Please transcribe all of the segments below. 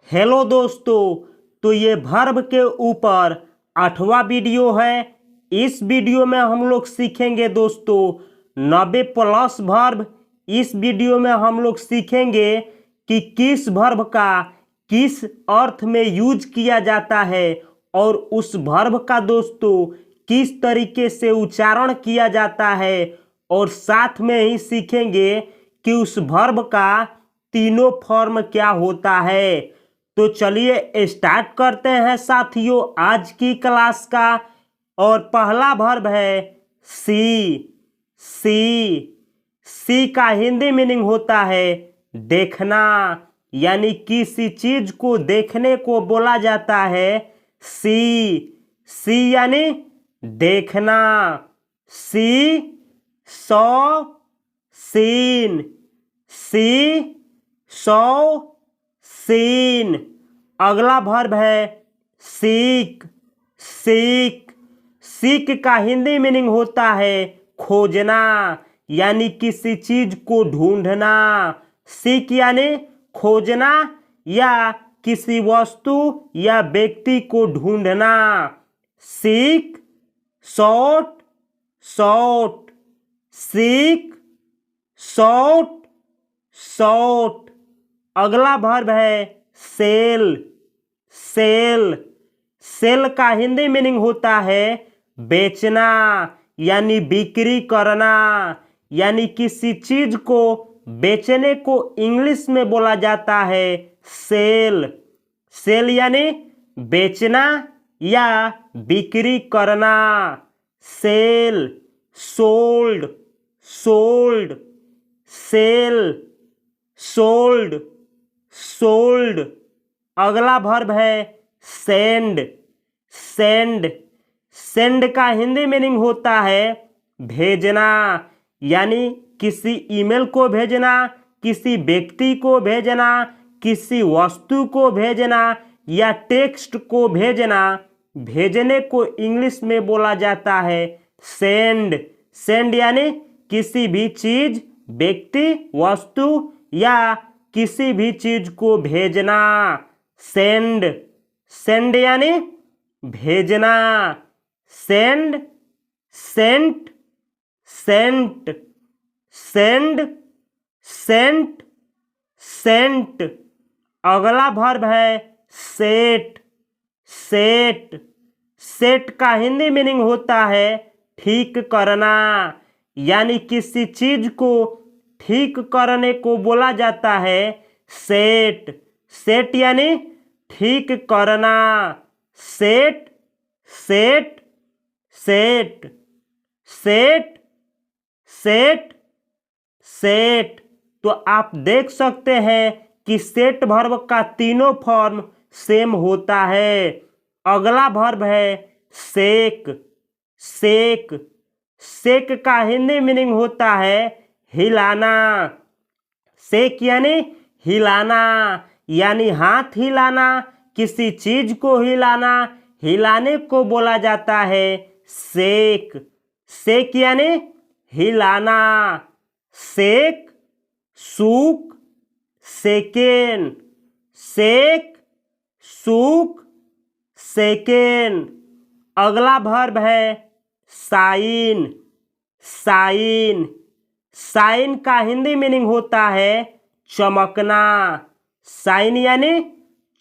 Hello दोस्तों, तो ये वर्ब के ऊपर 8वां वीडियो है। इस वीडियो में हम लोग सीखेंगे दोस्तों 90 प्लस वर्ब। इस वीडियो में हम लोग सीखेंगे कि किस वर्ब का किस अर्थ में यूज किया जाता है और उस वर्ब का दोस्तों किस तरीके से उच्चारण किया जाता है, और साथ में ही सीखेंगे कि उस वर्ब का तीनों फॉर्म क्या होता है। तो चलिए स्टार्ट करते हैं साथियों आज की क्लास का। और पहला वर्ब है सी। सी का हिंदी मीनिंग होता है देखना, यानी किसी चीज को देखने को बोला जाता है सी यानी देखना। सी सौ सीन, सी सौ सीन। अगला वर्ब है सीक। सीक का हिंदी मीनिंग होता है खोजना, यानी किसी चीज को ढूंढना। सीक यानी खोजना या किसी वस्तु या व्यक्ति को ढूंढना। Seek short seek short. अगला वर्ब है सेल का हिंदी मीनिंग होता है बेचना, यानी बिक्री करना, यानी किसी चीज को बेचने को इंग्लिश में बोला जाता है सेल यानी बेचना या बिक्री करना। Sell sold sell sold. अगला वर्ब है सेंड का हिंदी मीनिंग होता है भेजना, यानी किसी ईमेल को भेजना, किसी व्यक्ति को भेजना, किसी वस्तु को भेजना या टेक्स्ट को भेजना। भेजने को इंग्लिश में बोला जाता है सेंड यानी किसी भी चीज, व्यक्ति, वस्तु या किसी भी चीज को भेजना। सेंड यानी भेजना। Send sent. अगला वर्ब है सेट का हिंदी मीनिंग होता है ठीक करना, यानी किसी चीज को ठीक करने को बोला जाता है सेट यानी ठीक करना। सेट। तो आप देख सकते हैं कि सेट वर्ब का तीनों फॉर्म सेम होता है। अगला वर्ब है सेक का हिंदी मीनिंग होता है हिलाना। सेक यानी हिलाना, यानी हाथ हिलाना, किसी चीज को हिलाना, हिलाने को बोला जाता है सेक यानी हिलाना। सेक सूक सेकेंड, सेक सूक सेकेंड। अगला वर्ब है साइन का हिंदी मीनिंग होता है चमकना। साइन यानी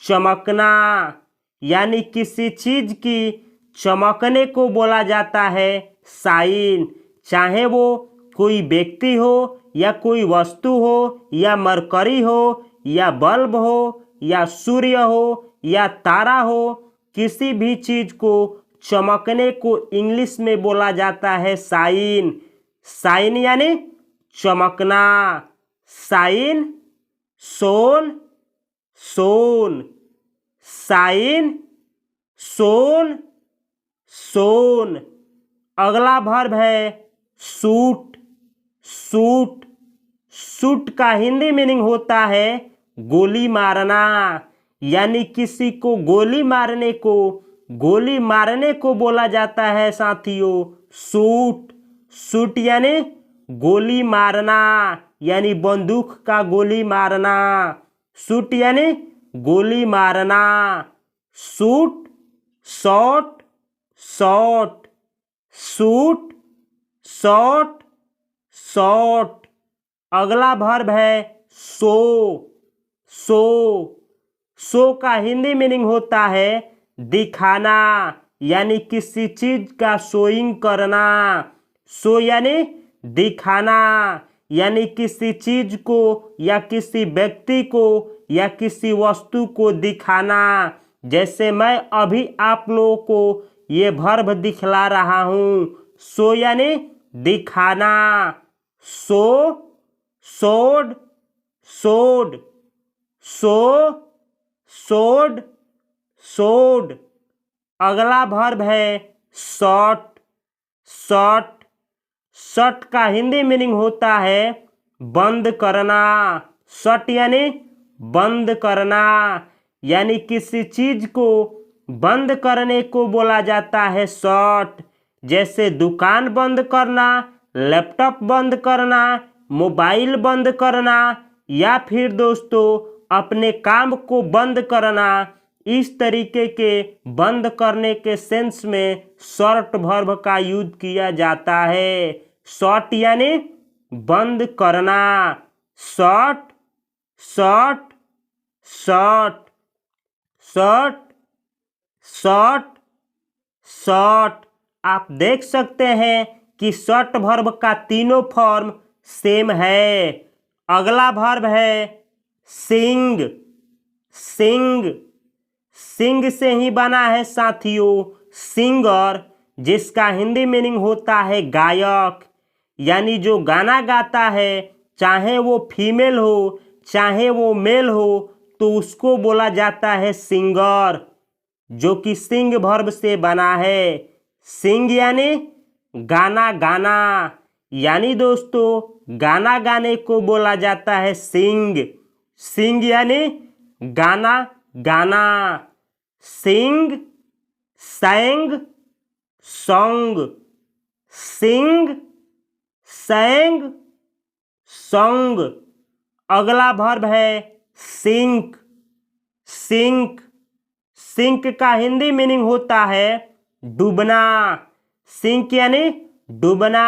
चमकना, यानी किसी चीज की चमकने को बोला जाता है साइन, चाहे वो कोई व्यक्ति हो या कोई वस्तु हो या मरकरी हो या बल्ब हो या सूर्य हो या तारा हो। किसी भी चीज को चमकने को इंग्लिश में बोला जाता है साइन यानी चमकना। साइन सोन साइन सोन। अगला वर्ब है शूट का हिंदी मीनिंग होता है गोली मारना, यानी किसी को गोली मारने को बोला जाता है साथियों शूट यानी गोली मारना, यानी बंदूक का गोली मारना। शूट यानी गोली मारना। Shoot, shot, shot, shoot, shot, shot. अगला वर्ब है शो। शो, शो का हिंदी मीनिंग होता है दिखाना, यानी किसी चीज का शोइंग करना। शो यानी दिखाना, यानी किसी चीज को या किसी व्यक्ति को या किसी वस्तु को दिखाना। जैसे मैं अभी आप लोगों को ये वर्ब दिखला रहा हूं। शो यानी दिखाना। Show, showed, showed, show, showed, showed. अगला वर्ब है शॉट। शॉट, शॉट का हिंदी मीनिंग होता है बंद करना। शॉट यानी बंद करना, यानी किसी चीज को बंद करने को बोला जाता है शॉट। जैसे दुकान बंद करना, लैपटॉप बंद करना, मोबाइल बंद करना, या फिर दोस्तों अपने काम को बंद करना। इस तरीके के बंद करने के सेंस में शॉर्ट वर्ब का यूज किया जाता है। शॉट यानी बंद करना। Shot, shot, shot, shot, shot, shot. आप देख सकते हैं कि शॉर्ट वर्ब का तीनों फॉर्म सेम है। अगला वर्ब है सिंग। सिंग, सिंग से ही बना है साथियों सिंगर, जिसका हिंदी मीनिंग होता है गायक, यानी जो गाना गाता है, चाहे वो फीमेल हो चाहे वो मेल हो, तो उसको बोला जाता है सिंगर, जो कि सिंग वर्ब से बना है। सिंग यानी गाना गाना, यानी दोस्तों गाना गाने को बोला जाता है सिंग। सिंग यानी गाना गाना। सिंग, सैंग, सॉन्ग। सिंग, सैंग, सॉन्ग। अगला वर्ब है सिंक। सिंक, सिंक का हिंदी मीनिंग होता है डूबना। सिंक यानी डूबना,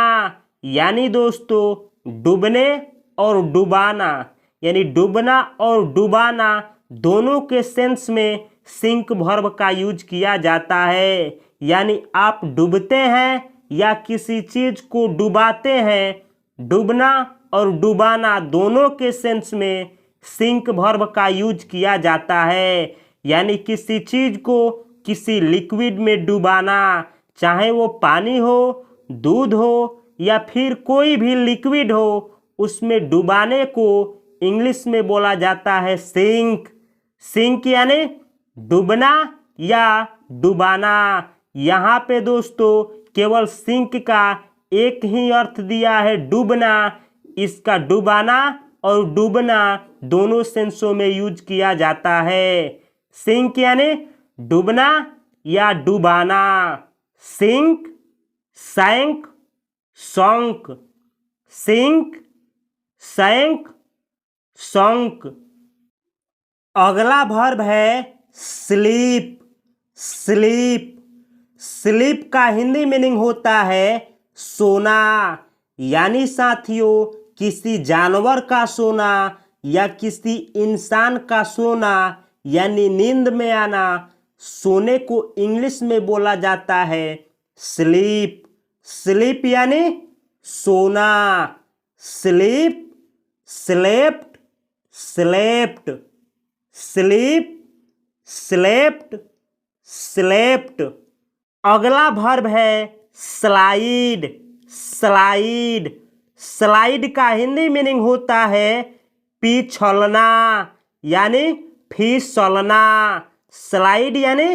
यानी दोस्तों डूबने और डुबाना, यानी डूबना और डुबाना दोनों के सेंस में सिंक वर्ब का यूज किया जाता है। यानी आप डूबते हैं या किसी चीज को डुबाते हैं। डूबना और डुबाना दोनों के सेंस में सिंक वर्ब का यूज किया जाता है। यानी किसी चीज को किसी लिक्विड में डुबाना, चाहे वो पानी हो, दूध हो या फिर कोई भी लिक्विड हो, उसमें डुबाने को इंग्लिश में बोला जाता है सिंक। सिंक यानी डूबना या डुबाना। यहाँ पे दोस्तों केवल सिंक का एक ही अर्थ दिया है डूबना। इसका डुबाना और डूबना दोनों सेंसों में यूज किया जाता है। सिंक यानी डूबना या डुबाना। सिंक, सैंक, सॉन्क। सिंक, सैंक, सॉन्क। अगला वर्ब है स्लीप। स्लीप, स्लीप का हिंदी मीनिंग होता है सोना, यानी साथियों किसी जानवर का सोना या किसी इंसान का सोना, यानी नींद में आना। सोने को इंग्लिश में बोला जाता है स्लीप। स्लीप यानी सोना। Sleep, slept, slept. Sleep, slept, slept. अगला वर्ब है स्लाइड। स्लाइड, स्लाइड का हिंदी मीनिंग होता है पिछलना, यानी फिसलना। स्लाइड यानी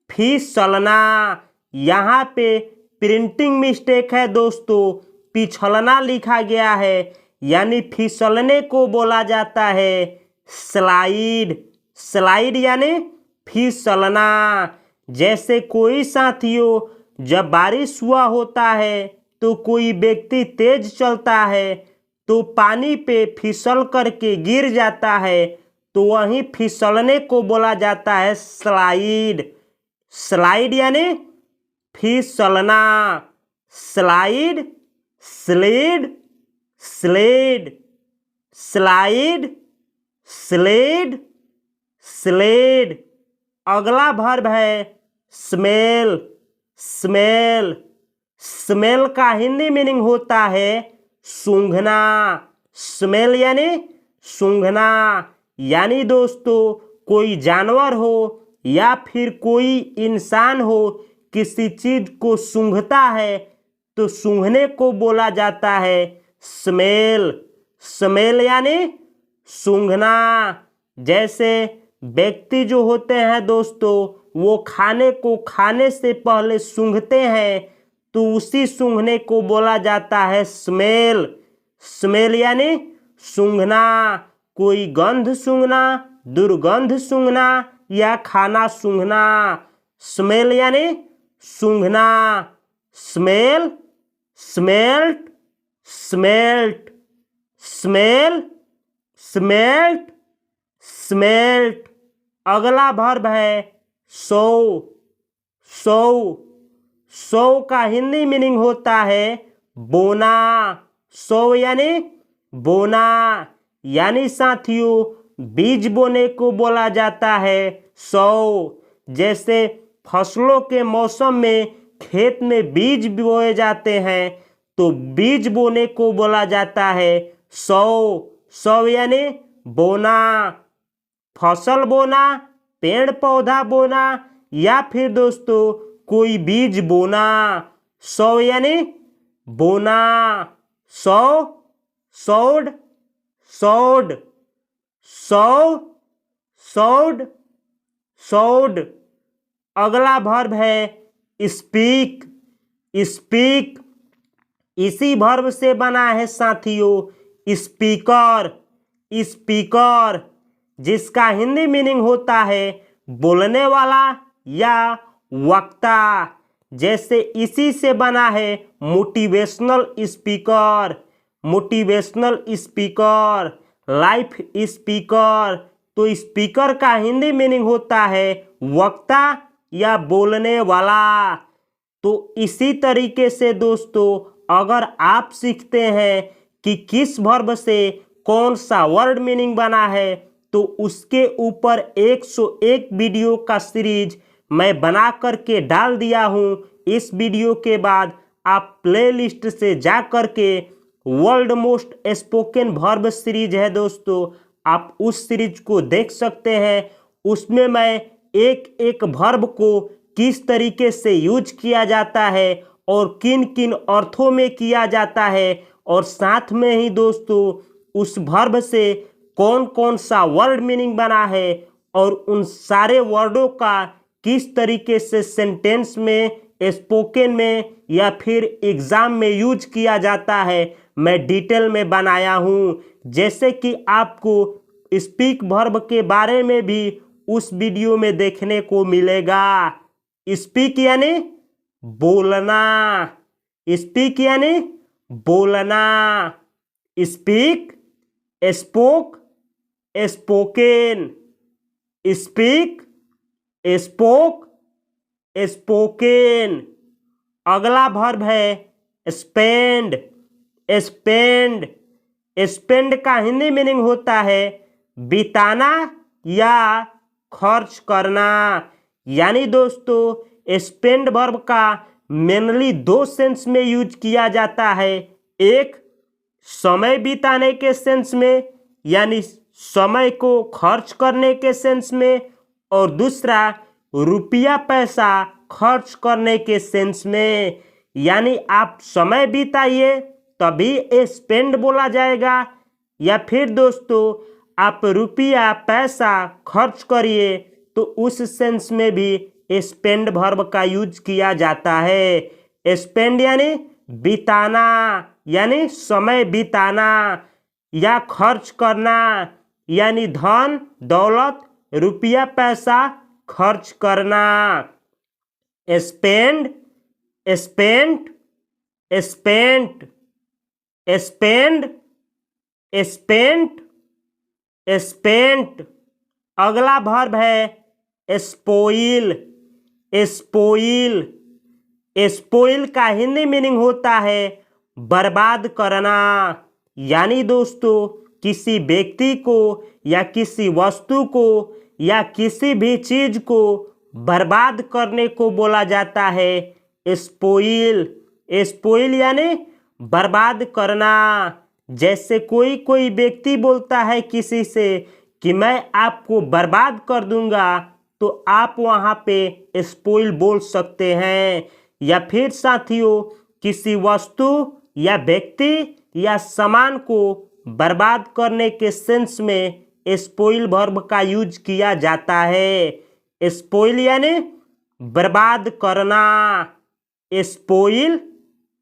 फिसलना। यहाँ पे प्रिंटिंग मिस्टेक है दोस्तों, पिछलना लिखा गया है, यानी फिसलने को बोला जाता है स्लाइड। स्लाइड यानी फिसलना। जैसे कोई साथियों जब बारिश हुआ होता है तो कोई व्यक्ति तेज चलता है तो पानी पे फिसल करके गिर जाता है, तो वहीं फिसलने को बोला जाता है स्लाइड। स्लाइड यानी फिसलना। Slide, slid, slid, slide, slid, slid. अगला वर्ब है स्मेल। स्मेल, स्मेल का हिंदी मीनिंग होता है सूंघना। स्मेल यानी सूंघना। यानी दोस्तों कोई जानवर हो या फिर कोई इंसान हो किसी चीज को सूंघता है तो सूंघने को बोला जाता है स्मेल। स्मेल यानी सूंघना। जैसे व्यक्ति जो होते हैं दोस्तों वो खाने को खाने से पहले सूंघते हैं तो उसी सूंघने को बोला जाता है स्मेल। स्मेल यानी सूंघना। कोई गंध सूंघना, दुर्गंध सूंघना या खाना सूंघना। स्मेल यानी सूंघना। Smell, smelt, smelt, smell, smelt, smelt. अगला वर्ब है सो। सो, सो का हिंदी मीनिंग होता है बोना। सो यानी बोना। यानी साथियों बीज बोने को बोला जाता है सो। जैसे फसलों के मौसम में खेत में बीज बोए जाते हैं तो बीज बोने को बोला जाता है सो। सो यानी बोना। फसल बोना, पेड़ पौधा बोना या फिर दोस्तों कोई बीज बोना। सो यानी बोना। सो, सोड, सोड, सो, सोड, सोड। अगला वर्ब है स्पीक। स्पीक इसी वर्ब से बना है साथियों स्पीकर। स्पीकर जिसका हिंदी मीनिंग होता है बोलने वाला या वक्ता। जैसे इसी से बना है motivational speaker. Motivational speaker, life speaker. तो स्पीकर का हिंदी मीनिंग होता है वक्ता या बोलने वाला। तो इसी तरीके से दोस्तों अगर आप सीखते हैं कि किस वर्ब से कौन सा वर्ड मीनिंग बना है तो उसके ऊपर 101 वीडियो का सीरीज मैं बना करके डाल दिया हूँ। इस वीडियो के बाद आप प्लेलिस्ट से जा करके world most spoken verb series है दोस्तों, आप उस सीरीज को देख सकते हैं। उसमें मैं एक एक वर्ब को किस तरीके से यूज किया जाता है और किन किन अर्थों में किया जाता है और साथ में ही दोस्तों उस वर्ब से कौन कौन सा वर्ड मीनिंग बना है और उन सारे वर्डों का किस तरीके से सेंटेंस में, स्पोकन में या फिर एग्जाम में यूज किया जाता है मैं डिटेल में बनाया हूँ। जैसे कि आपको स्पीक वर्ब के बारे में भी उस वीडियो में देखने को मिलेगा। स्पीक यानी बोलना। स्पीक यानी बोलना। Speak, spoke, spoken. Speak, spoke, spoken. अगला वर्ब है स्पेंड। स्पेंड, स्पेंड का हिंदी मीनिंग होता है बिताना या खर्च करना। यानी दोस्तों स्पेंड वर्ब का मेनली दो सेंस में यूज किया जाता है। एक समय बिताने के सेंस में यानी समय को खर्च करने के सेंस में और दूसरा रुपया पैसा खर्च करने के सेंस में। यानी आप समय बिताइए तभी स्पेंड बोला जाएगा या फिर दोस्तों आप रुपया पैसा खर्च करिए तो उस सेंस में भी स्पेंड वर्ब का यूज किया जाता है। स्पेंड यानी बिताना यानी समय बिताना या खर्च करना यानी धन दौलत रुपया पैसा खर्च करना। Spend, spent, spent, spend, spent, spent. अगला वर्ब है स्पॉइल। स्पॉइल, स्पॉइल का हिंदी मीनिंग होता है बर्बाद करना। यानी दोस्तों किसी व्यक्ति को या किसी वस्तु को या किसी भी चीज को बर्बाद करने को बोला जाता है स्पॉइल। स्पॉइल यानी बर्बाद करना। जैसे कोई कोई व्यक्ति बोलता है किसी से कि मैं आपको बर्बाद कर दूंगा, तो आप वहां पे स्पॉइल बोल सकते हैं। या फिर साथियों किसी वस्तु या व्यक्ति या सामान को बर्बाद करने के सेंस में स्पॉइल वर्ब का यूज किया जाता है। स्पॉइल यानी बर्बाद करना। Spoil,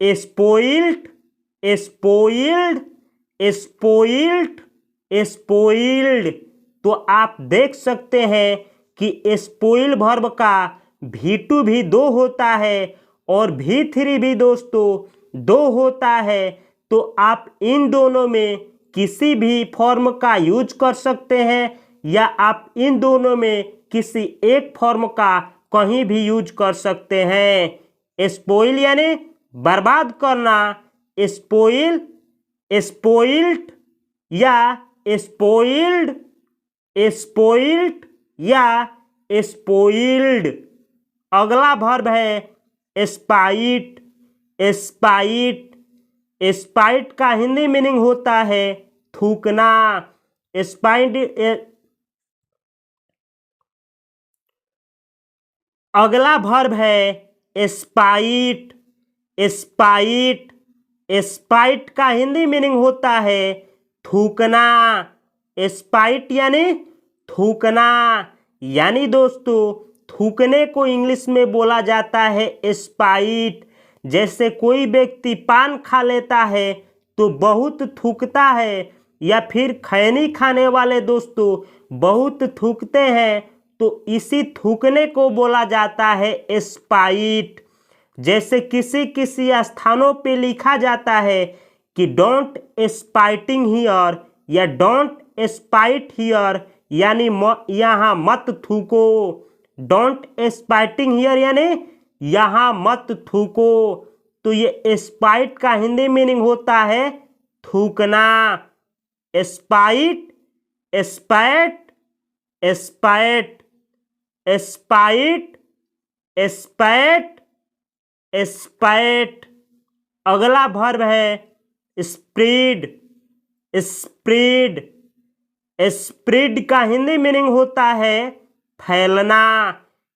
spoiled, spoiled, spoiled, spoiled. तो आप देख सकते हैं कि स्पॉइल वर्ब का V2 भी 2 होता है और V3 भी दोस्तों 2 होता है। तो आप इन दोनों में किसी भी फॉर्म का यूज कर सकते हैं या आप इन दोनों में किसी एक फॉर्म का कहीं भी यूज कर सकते हैं। स्पॉइल यानी बर्बाद करना, स्पॉइल, स्पॉइल्ड या स्पॉइल्ड, स्पॉइल्ड या स्पॉइल्ड। अगला वर्ब है स्पाइट। स्पाइट, स्पाइट का हिंदी मीनिंग होता है थूकना। स्पाइट, अगला वर्ब है स्पाइट। स्पाइट, स्पाइट का हिंदी मीनिंग होता है थूकना। स्पाइट यानी थूकना। यानी दोस्तों थूकने को इंग्लिश में बोला जाता है स्पाइट। जैसे कोई व्यक्ति पान खा लेता है तो बहुत थूकता है, या फिर खैनी खाने वाले दोस्तों बहुत थूकते हैं, तो इसी थूकने को बोला जाता है स्पाइट। जैसे किसी किसी स्थानों पे लिखा जाता है कि डोंट स्पाइटिंग हियर या डोंट स्पाइट हियर, यानी यहाँ मत थूको। डोंट स्पाइटिंग हियर यानी यहाँ मत थूको। तो ये स्पाइट का हिंदी मीनिंग होता है थूकना। Spite, स्पैट, स्पैट, spite, स्पैट, स्पैट। अगला वर्ब है स्प्रेड। स्प्रेड, स्प्रेड का हिंदी मीनिंग होता है फैलना।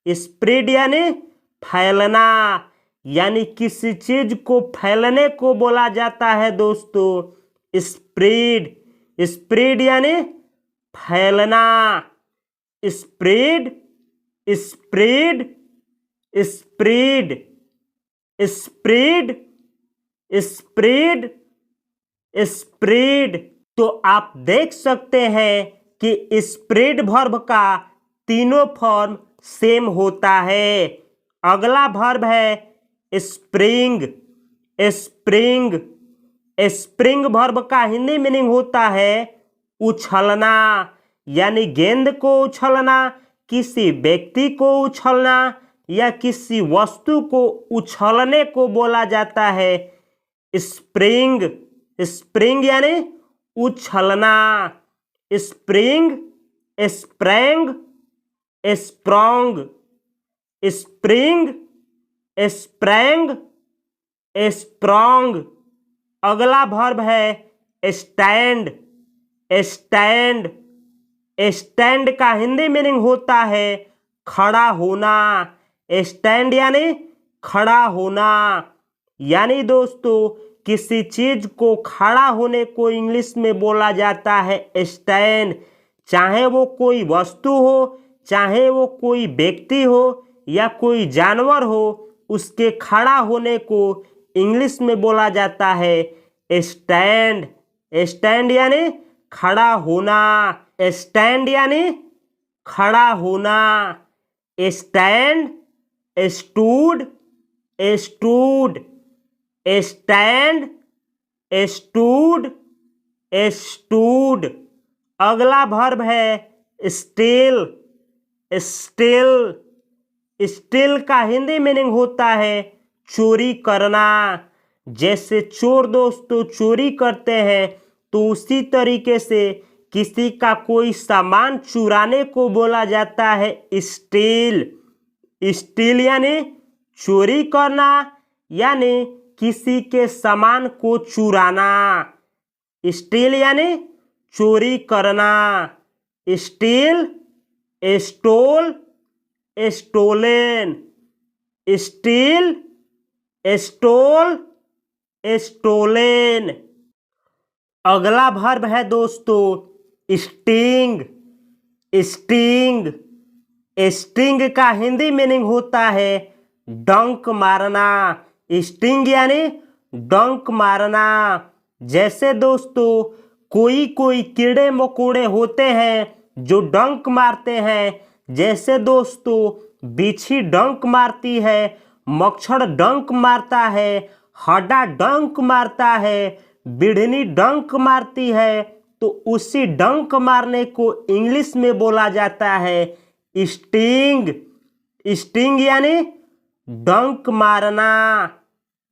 स्प्रेड यानी फैलना। यानी किसी चीज को फैलने को बोला जाता है दोस्तों स्प्रेड। स्प्रेड यानी फैलना। Spread, spread, spread, spread, spread, spread. तो आप देख सकते हैं कि स्प्रेड वर्ब का तीनों फॉर्म सेम होता है। अगला वर्ब है स्प्रिंग। स्प्रिंग, स्प्रिंग वर्ब का हिंदी मीनिंग होता है उछलना। यानी गेंद को उछलना, किसी व्यक्ति को उछलना या किसी वस्तु को उछलने को बोला जाता है स्प्रिंग। स्प्रिंग यानी उछलना। Spring, sprang, sprung. Spring, sprang, sprung. अगला वर्ब है स्टैंड। स्टैंड, स्टैंड का हिंदी मीनिंग होता है खड़ा होना। स्टैंड यानी खड़ा होना। यानी दोस्तों किसी चीज को खड़ा होने को इंग्लिश में बोला जाता है स्टैंड। चाहे वो कोई वस्तु हो, चाहे वो कोई व्यक्ति हो या कोई जानवर हो, उसके खड़ा होने को इंग्लिश में बोला जाता है स्टैंड। स्टैंड यानी खड़ा होना। स्टैंड यानी खड़ा होना। Stand, stood, stood, stand, stood, stood. अगला वर्ब है स्टील, स्टील, स्टील का हिंदी मीनिंग होता है चोरी करना। जैसे चोर दोस्तों चोरी करते हैं तो उसी तरीके से किसी का कोई सामान चुराने को बोला जाता है स्टील। स्टील यानी चोरी करना, यानी किसी के सामान को चुराना। स्टील यानी चोरी करना। Steal, stole, stolen. Steal, stole, stolen. अगला वर्ब है दोस्तों स्टिंग। स्टिंग, स्टिंग का हिंदी मीनिंग होता है डंक मारना। स्टिंग यानी डंक मारना। जैसे दोस्तों कोई कोई कीड़े मकोड़े होते हैं जो डंक मारते हैं। जैसे दोस्तों बिच्छी डंक मारती है, मच्छर डंक मारता है, हड्डा डंक मारता है, बिढ़नी डंक मारती है। तो उसी डंक मारने को इंग्लिश में बोला जाता है स्टिंग। स्टिंग यानी डंक मारना।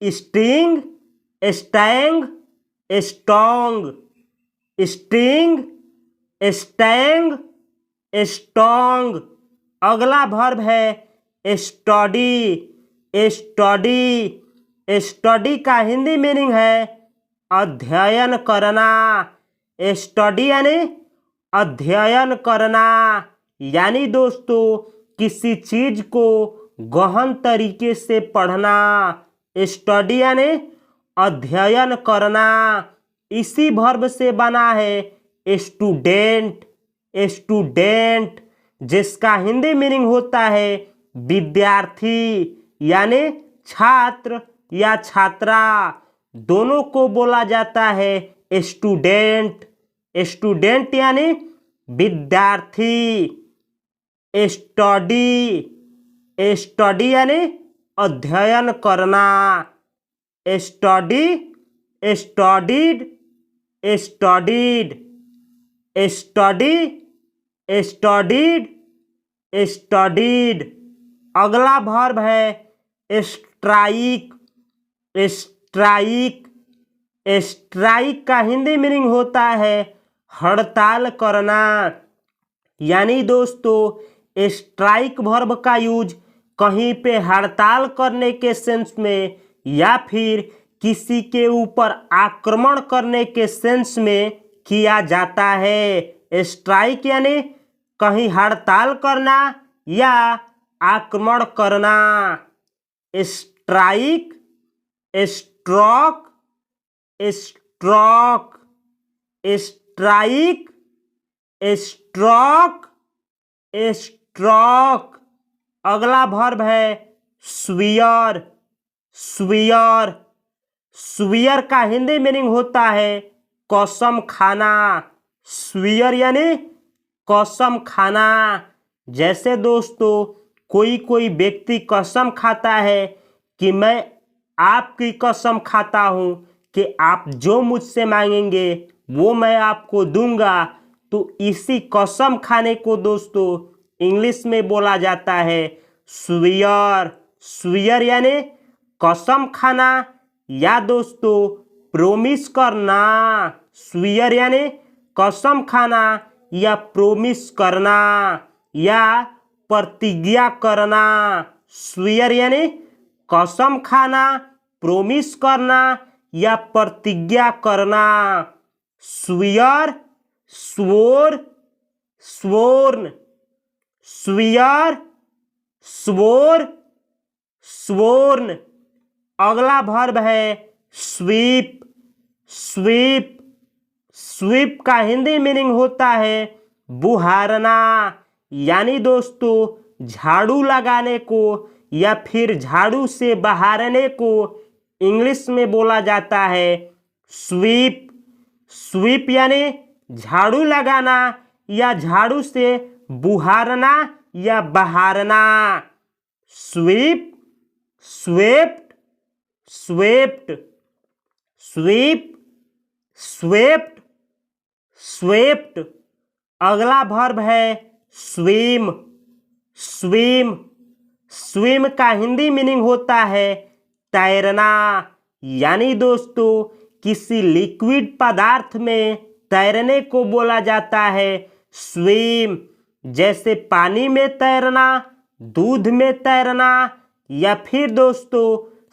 Sting, स्टैंग, Strong. Sting, स्टैंग, Strong. अगला वर्ब है स्टडी। स्टडी, स्टडी का हिंदी मीनिंग है अध्ययन करना। स्टडी यानी अध्ययन करना, यानी दोस्तों किसी चीज को गहन तरीके से पढ़ना। स्टडी यानी अध्ययन करना। इसी वर्ब से बना है स्टूडेंट। स्टूडेंट जिसका हिंदी मीनिंग होता है विद्यार्थी, यानी छात्र या छात्रा, दोनों को बोला जाता है स्टूडेंट। स्टूडेंट यानी विद्यार्थी। स्टडी, स्टडी यानी अध्ययन करना। Study, studied, studied. Study, studied, studied. अगला वर्ब है स्ट्राइक। स्ट्राइक, स्ट्राइक का हिंदी मीनिंग होता है हड़ताल करना। यानी दोस्तों स्ट्राइक वर्ब का यूज कहीं पे हड़ताल करने के सेंस में या फिर किसी के ऊपर आक्रमण करने के सेंस में किया जाता है। स्ट्राइक यानी कहीं हड़ताल करना या आक्रमण करना। Strike, stroke, stroke. Strike, stroke, stroke. अगला वर्ब है स्वीयर। स्वीयर, स्वीयर का हिंदी मीनिंग होता है कसम खाना। स्वीयर यानी कसम खाना। जैसे दोस्तों कोई कोई व्यक्ति कसम खाता है कि मैं आपकी कसम खाता हूँ कि आप जो मुझसे मांगेंगे वो मैं आपको दूंगा। तो इसी कसम खाने को दोस्तों इंग्लिश में बोला जाता है स्वीयर। स्वीयर यानी कसम खाना या दोस्तों प्रोमिस करना। स्वीयर यानी कसम खाना या प्रोमिस करना या प्रतिज्ञा करना। स्वीयर यानी कसम खाना, प्रोमिस करना या प्रतिज्ञा करना। Swear, swore, sworn. Swear, swore, sworn. अगला वर्ब है स्वीप। स्वीप, स्वीप का हिंदी मीनिंग होता है बुहारना। यानी दोस्तों झाड़ू लगाने को या फिर झाड़ू से बहारने को इंग्लिश में बोला जाता है स्वीप। स्वीप यानी झाड़ू लगाना या झाड़ू से बुहारना या बहारना। Sweep, swept, swept. Sweep, swept, swept. अगला वर्ब है स्विम। स्विम स्विम का हिंदी मीनिंग होता है तैरना। यानी दोस्तों किसी लिक्विड पदार्थ में तैरने को बोला जाता है स्विम। जैसे पानी में तैरना, दूध में तैरना, या फिर दोस्तों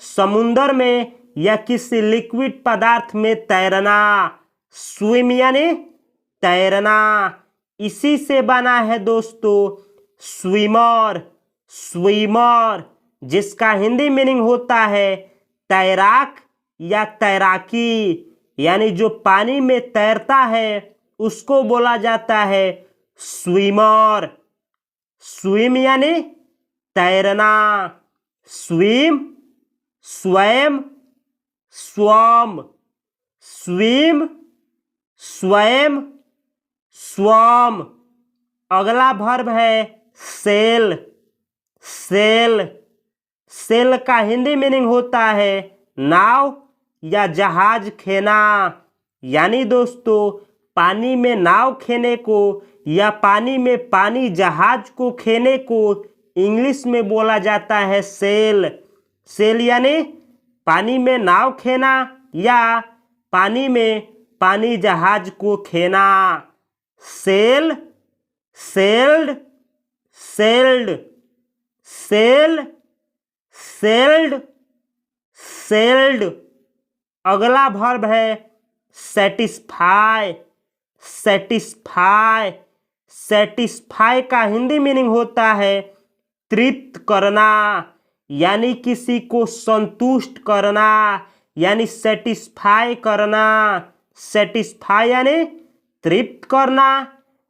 समुंदर में या किसी लिक्विड पदार्थ में तैरना। स्विम यानी तैरना। इसी से बना है दोस्तों स्विमर। स्विमर जिसका हिंदी मीनिंग होता है तैराक या तैराकी। यानी जो पानी में तैरता है उसको बोला जाता है स्विमर। स्विम यानी तैरना। स्विम, स्वयं, स्वम। स्विम, स्वयं, स्वम। अगला वर्ब है सेल। सेल सेल का हिंदी मीनिंग होता है नाव या जहाज खेना। यानी दोस्तों पानी में नाव खेने को या पानी में पानी जहाज को खेने को इंग्लिश में बोला जाता है सेल। सेल यानी पानी में नाव खेना या पानी में पानी जहाज को खेना। Sail, sailed, sailed, sail, sailed, sailed. अगला वर्ब है सेटिस्फाई। सेटिस्फाई सेटिस्फाई का हिंदी मीनिंग होता है तृप्त करना। यानी किसी को संतुष्ट करना, यानी सेटिस्फाई करना। सेटिस्फाई यानी तृप्त करना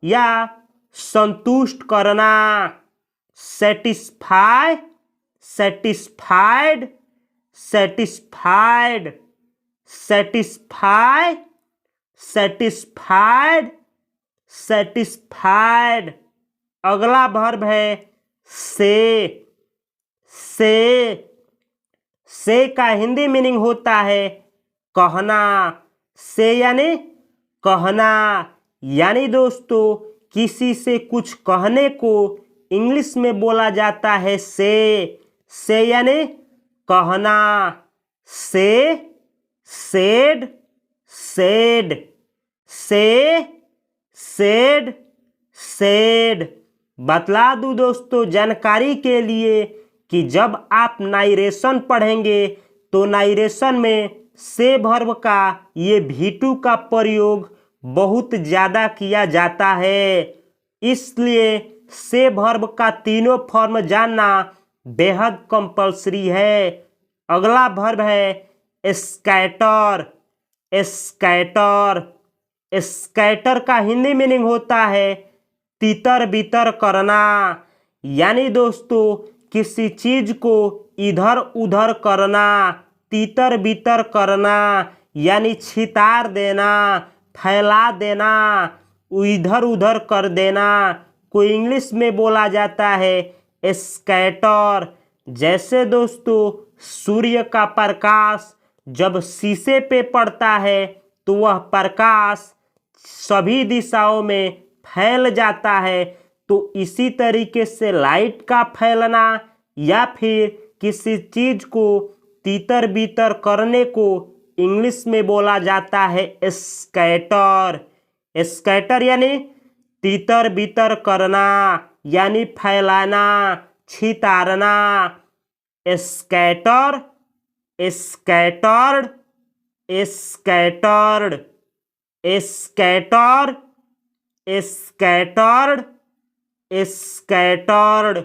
या संतुष्ट करना। Satisfy, satisfied, satisfied, satisfy, satisfied, satisfied. अगला वर्ब है से। से से का हिंदी मीनिंग होता है कहना। से यानी कहना। यानी दोस्तों किसी से कुछ कहने को इंग्लिश में बोला जाता है से। से यानी कहना। से, सेड, सेड, से, सेड, सेड। बतला दूं दोस्तों जानकारी के लिए कि जब आप नाइरेशन पढ़ेंगे तो नाइरेशन में से वर्ब का ये भी2 का प्रयोग बहुत ज़्यादा किया जाता है। इसलिए से वर्ब का तीनों फॉर्म जानना बेहद कंपलसरी है। अगला वर्ब है स्कैटर। स्कैटर स्कैटर का हिंदी मीनिंग होता है तितर बितर करना। यानी दोस्तों किसी चीज को इधर उधर करना, तितर बितर करना, यानी छितार देना, फैला देना, इधर उधर कर देना को इंग्लिश में बोला जाता है स्कैटर। जैसे दोस्तों सूर्य का प्रकाश जब शीशे पे पड़ता है तो वह प्रकाश सभी दिशाओं में फैल जाता है। तो इसी तरीके से लाइट का फैलना या फिर किसी चीज को तितर बितर करने को इंग्लिश में बोला जाता है स्कैटर। स्कैटर यानी तितर बितर करना, यानी फैलाना, छितारना। Scatter, scattered, scattered, scatter, scattered, scattered.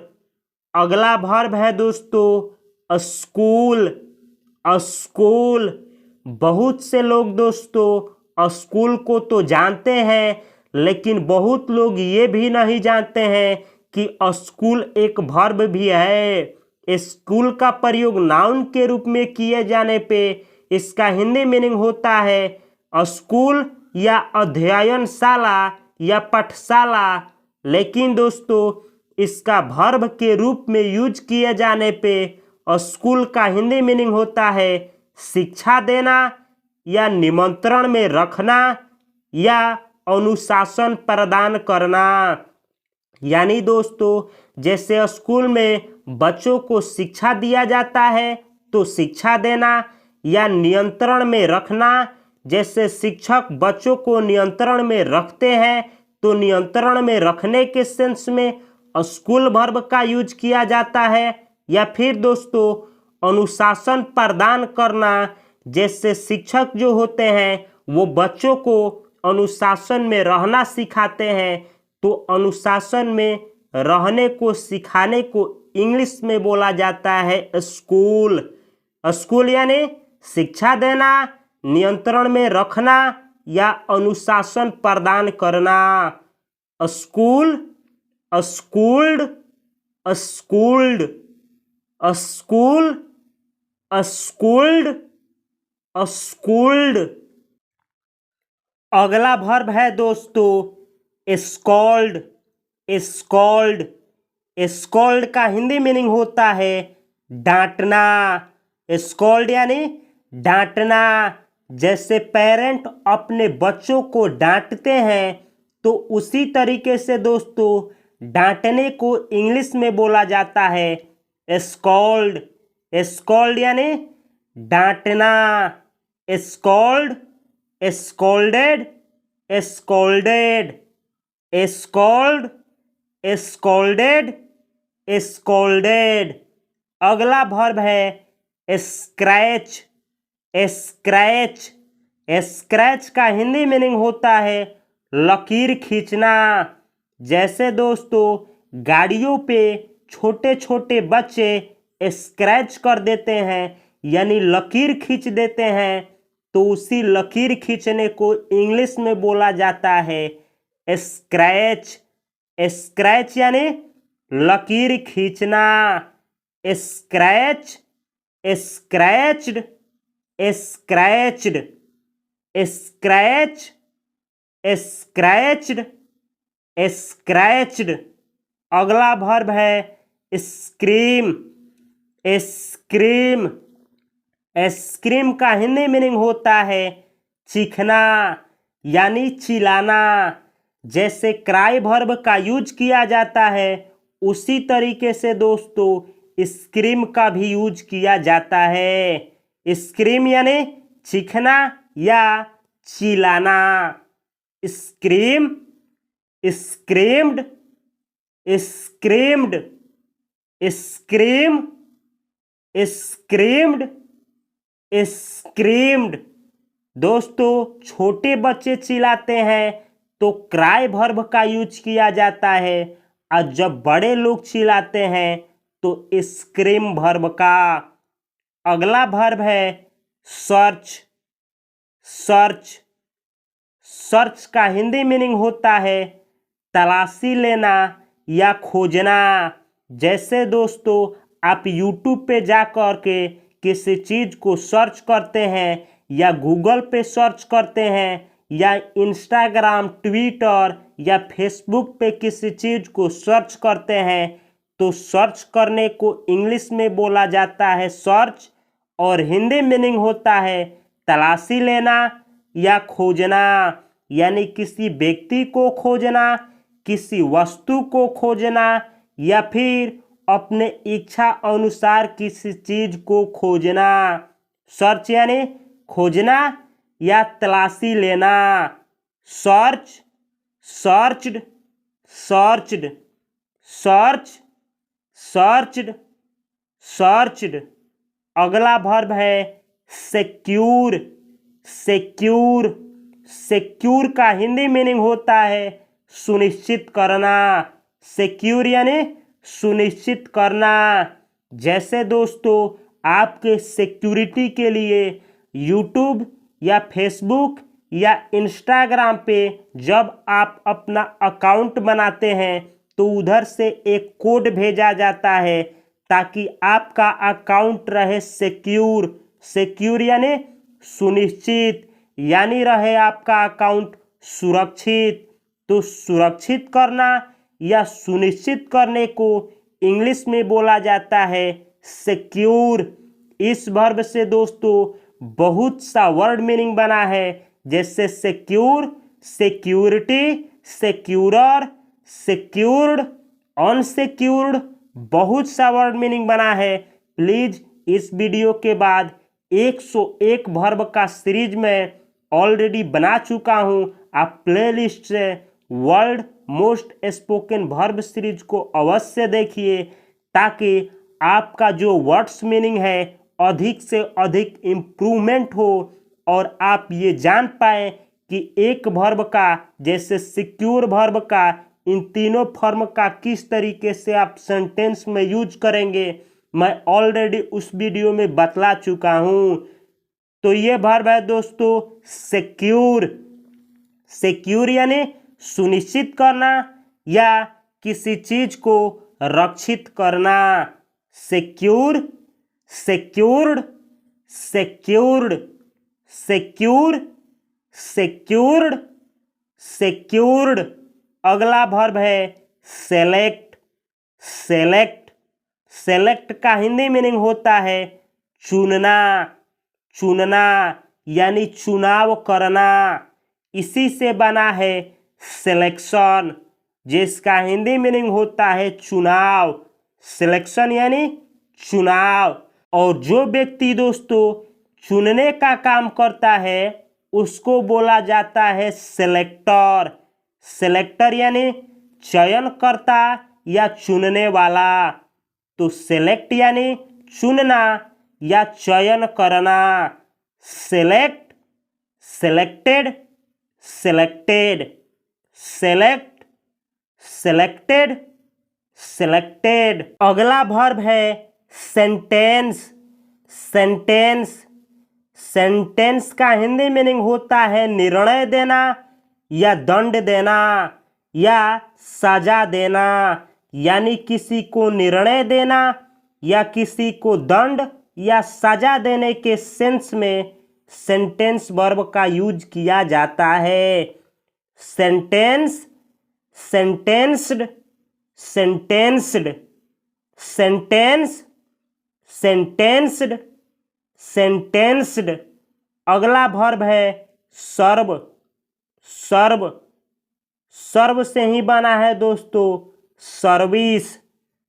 अगला वर्ब है दोस्तों स्कूल। स्कूल बहुत से लोग दोस्तों स्कूल को तो जानते हैं, लेकिन बहुत लोग ये भी नहीं जानते हैं कि स्कूल एक वर्ब भी है। स्कूल का प्रयोग नाउन के रूप में किए जाने पे इसका हिंदी मीनिंग होता है स्कूल या अध्ययनशाला या पाठशाला। लेकिन दोस्तों इसका वर्ब के रूप में यूज किए जाने पे स्कूल का हिंदी मीनिंग होता है शिक्षा देना या निमंत्रण में रखना या अनुशासन प्रदान करना। यानी दोस्तों जैसे स्कूल में बच्चों को शिक्षा दिया जाता है तो शिक्षा देना, या नियंत्रण में रखना, जैसे शिक्षक बच्चों को नियंत्रण में रखते हैं तो नियंत्रण में रखने के सेंस में स्कूल वर्ब का यूज किया जाता है। या फिर दोस्तों अनुशासन प्रदान करना, जैसे शिक्षक जो होते हैं वो बच्चों को अनुशासन में रहना सिखाते हैं तो अनुशासन में रहने को सिखाने को इंग्लिश में बोला जाता है स्कूल। स्कूल यानी शिक्षा देना, नियंत्रण में रखना या अनुशासन प्रदान करना। School, schooled, schooled, school, schooled, schooled. अगला वर्ब है दोस्तों स्कॉल्ड। स्कॉल्ड, स्कॉल्ड का हिंदी मीनिंग होता है डांटना। स्कॉल्ड यानी डांटना। जैसे पेरेंट अपने बच्चों को डांटते हैं तो उसी तरीके से दोस्तों डांटने को इंग्लिश में बोला जाता है स्कॉल्ड। स्कॉल्ड यानी डांटना। Scold, scolded, scolded, scold, scolded, scolded. अगला वर्ब है स्क्रैच। स्क्रैच, स्क्रैच का हिंदी मीनिंग होता है लकीर खींचना। जैसे दोस्तों गाड़ियों पे छोटे छोटे बच्चे स्क्रैच कर देते हैं यानी लकीर खींच देते हैं तो उसी लकीर खींचने को इंग्लिश में बोला जाता है स्क्रैच। स्क्रैच यानी लकीर खींचना। Scratch, scratched, scratched, scratch, scratched, scratched. अगला वर्ब है स्क्रीम। स्क्रीम, स्क्रीम का हिंदी मीनिंग होता है चीखना यानी चिल्लाना। जैसे क्राई वर्ब का यूज किया जाता है उसी तरीके से दोस्तों स्क्रीम का भी यूज किया जाता है। स्क्रीम यानी चीखना या चिल्लाना। Scream, screamed, screamed, scream, screamed, screamed. दोस्तों छोटे बच्चे चिल्लाते हैं तो क्राई वर्ब का यूज किया जाता है और जब बड़े लोग चिल्लाते हैं तो स्क्रीम वर्ब का। अगला वर्ब है सर्च। सर्च, सर्च का हिंदी मीनिंग होता है तलाशी लेना या खोजना। जैसे दोस्तों आप YouTube पे जा कर के किसी चीज़ को सर्च करते हैं या गूगल पे सर्च करते हैं या इंस्टाग्राम, ट्विटर या फेसबुक पे किसी चीज़ को सर्च करते हैं तो सर्च करने को इंग्लिश में बोला जाता है सर्च और हिंदी मीनिंग होता है तलाशी लेना या खोजना। यानी किसी व्यक्ति को खोजना, किसी वस्तु को खोजना या फिर अपने इच्छा अनुसार किसी चीज को खोजना। सर्च यानी खोजना या तलाशी लेना। Search, searched, searched, search, searched, searched. अगला वर्ब है सिक्योर। सिक्योर, सिक्योर का हिंदी मीनिंग होता है सुनिश्चित करना। सिक्योर यानी सुनिश्चित करना। जैसे दोस्तों आपके सिक्योरिटी के लिए यूट्यूब या फेसबुक या इंस्टाग्राम पे जब आप अपना अकाउंट बनाते हैं तो उधर से एक कोड भेजा जाता है ताकि आपका अकाउंट रहे सिक्योर। सिक्योर यानी सुनिश्चित, यानी रहे आपका अकाउंट सुरक्षित। तो सुरक्षित करना या सुनिश्चित करने को इंग्लिश में बोला जाता है सिक्योर। इस वर्ब से दोस्तों बहुत सा वर्ड मीनिंग बना है जैसे सिक्योर, सिक्योरिटी, सिक्योरर, सिक्योर्ड, अनसिक्योर्ड, बहुत सा वर्ड मीनिंग बना है। प्लीज इस वीडियो के बाद 101 वर्ब का सीरीज में ऑलरेडी बना चुका हूं। आप प्लेलिस्ट से world most spoken verb series को अवश्य देखिए, ताकि आपका जो वर्ड्स मीनिंग है अधिक से अधिक इम्प्रूवमेंट हो और आप ये जान पाए कि एक वर्ब का, जैसे सिक्योर वर्ब का, इन तीनों फॉर्म का किस तरीके से आप सेंटेंस में यूज करेंगे, मैं ऑलरेडी उस वीडियो में बतला चुका हूं। तो ये वर्ब है दोस्तों सिक्योर। सिक्योर यानी सुनिश्चित करना या किसी चीज को रक्षित करना। Secure, secured, secured, secure, secured, secured. अगला वर्ब है सेलेक्ट। सेलेक्ट, सेलेक्ट का हिंदी मीनिंग होता है चुनना। चुनना यानी चुनाव करना, इसी से बना है सिलेक्शन, जिसका हिंदी मीनिंग होता है चुनाव। सिलेक्शन यानी चुनाव। और जो व्यक्ति दोस्तों चुनने का काम करता है उसको बोला जाता है सिलेक्टर। सिलेक्टर यानी चयनकर्ता या चुनने वाला। तो सेलेक्ट यानी चुनना या चयन करना। Select, selected, selected, select, selected, selected. अगला वर्ब है सेंटेंस। सेंटेंस, सेंटेंस का हिंदी मीनिंग होता है निर्णय देना या दंड देना या सजा देना। यानी किसी को निर्णय देना या किसी को दंड या सजा देने के सेंस में सेंटेंस वर्ब का यूज किया जाता है। Sentence, sentenced, sentenced, sentence, sentenced, sentenced. अगला वर्ब है सर्व। सर्व, सर्व से ही बना है दोस्तों सर्विस।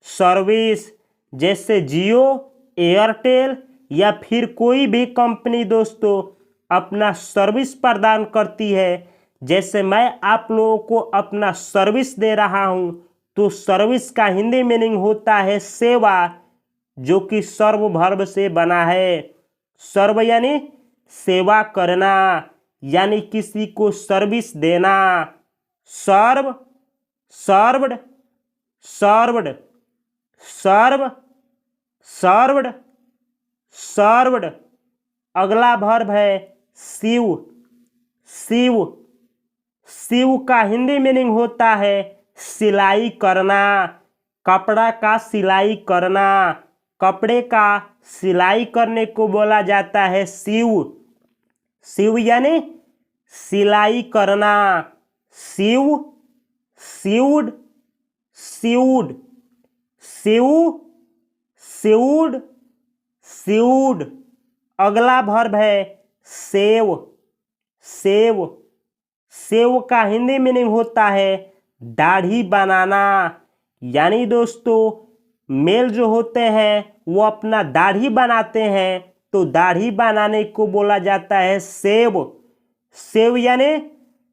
सर्विस जैसे जियो, एयरटेल या फिर कोई भी कंपनी दोस्तों अपना सर्विस प्रदान करती है। जैसे मैं आप लोगों को अपना सर्विस दे रहा हूं, तो सर्विस का हिंदी मीनिंग होता है सेवा, जो कि सर्व वर्ब से बना है। सर्व यानी सेवा करना, यानी किसी को सर्विस देना। सर्व, सर्व्ड, सर्व्ड, सर्व, सर्व्ड, सर्व्ड। अगला वर्ब है सीव। सीव, सीव का हिंदी मीनिंग होता है सिलाई करना, कपड़ा का सिलाई करना। कपड़े का सिलाई करने को बोला जाता है सीव। सीव यानी सिलाई करना। सीव, सीव्ड, सीव्ड, सीव, सीव्ड, सीव्ड। अगला वर्ब है सेव। सेव, सेव का हिंदी मीनिंग होता है दाढ़ी बनाना। यानी दोस्तों मेल जो होते हैं वो अपना दाढ़ी बनाते हैं, तो दाढ़ी बनाने को बोला जाता है सेव। सेव यानी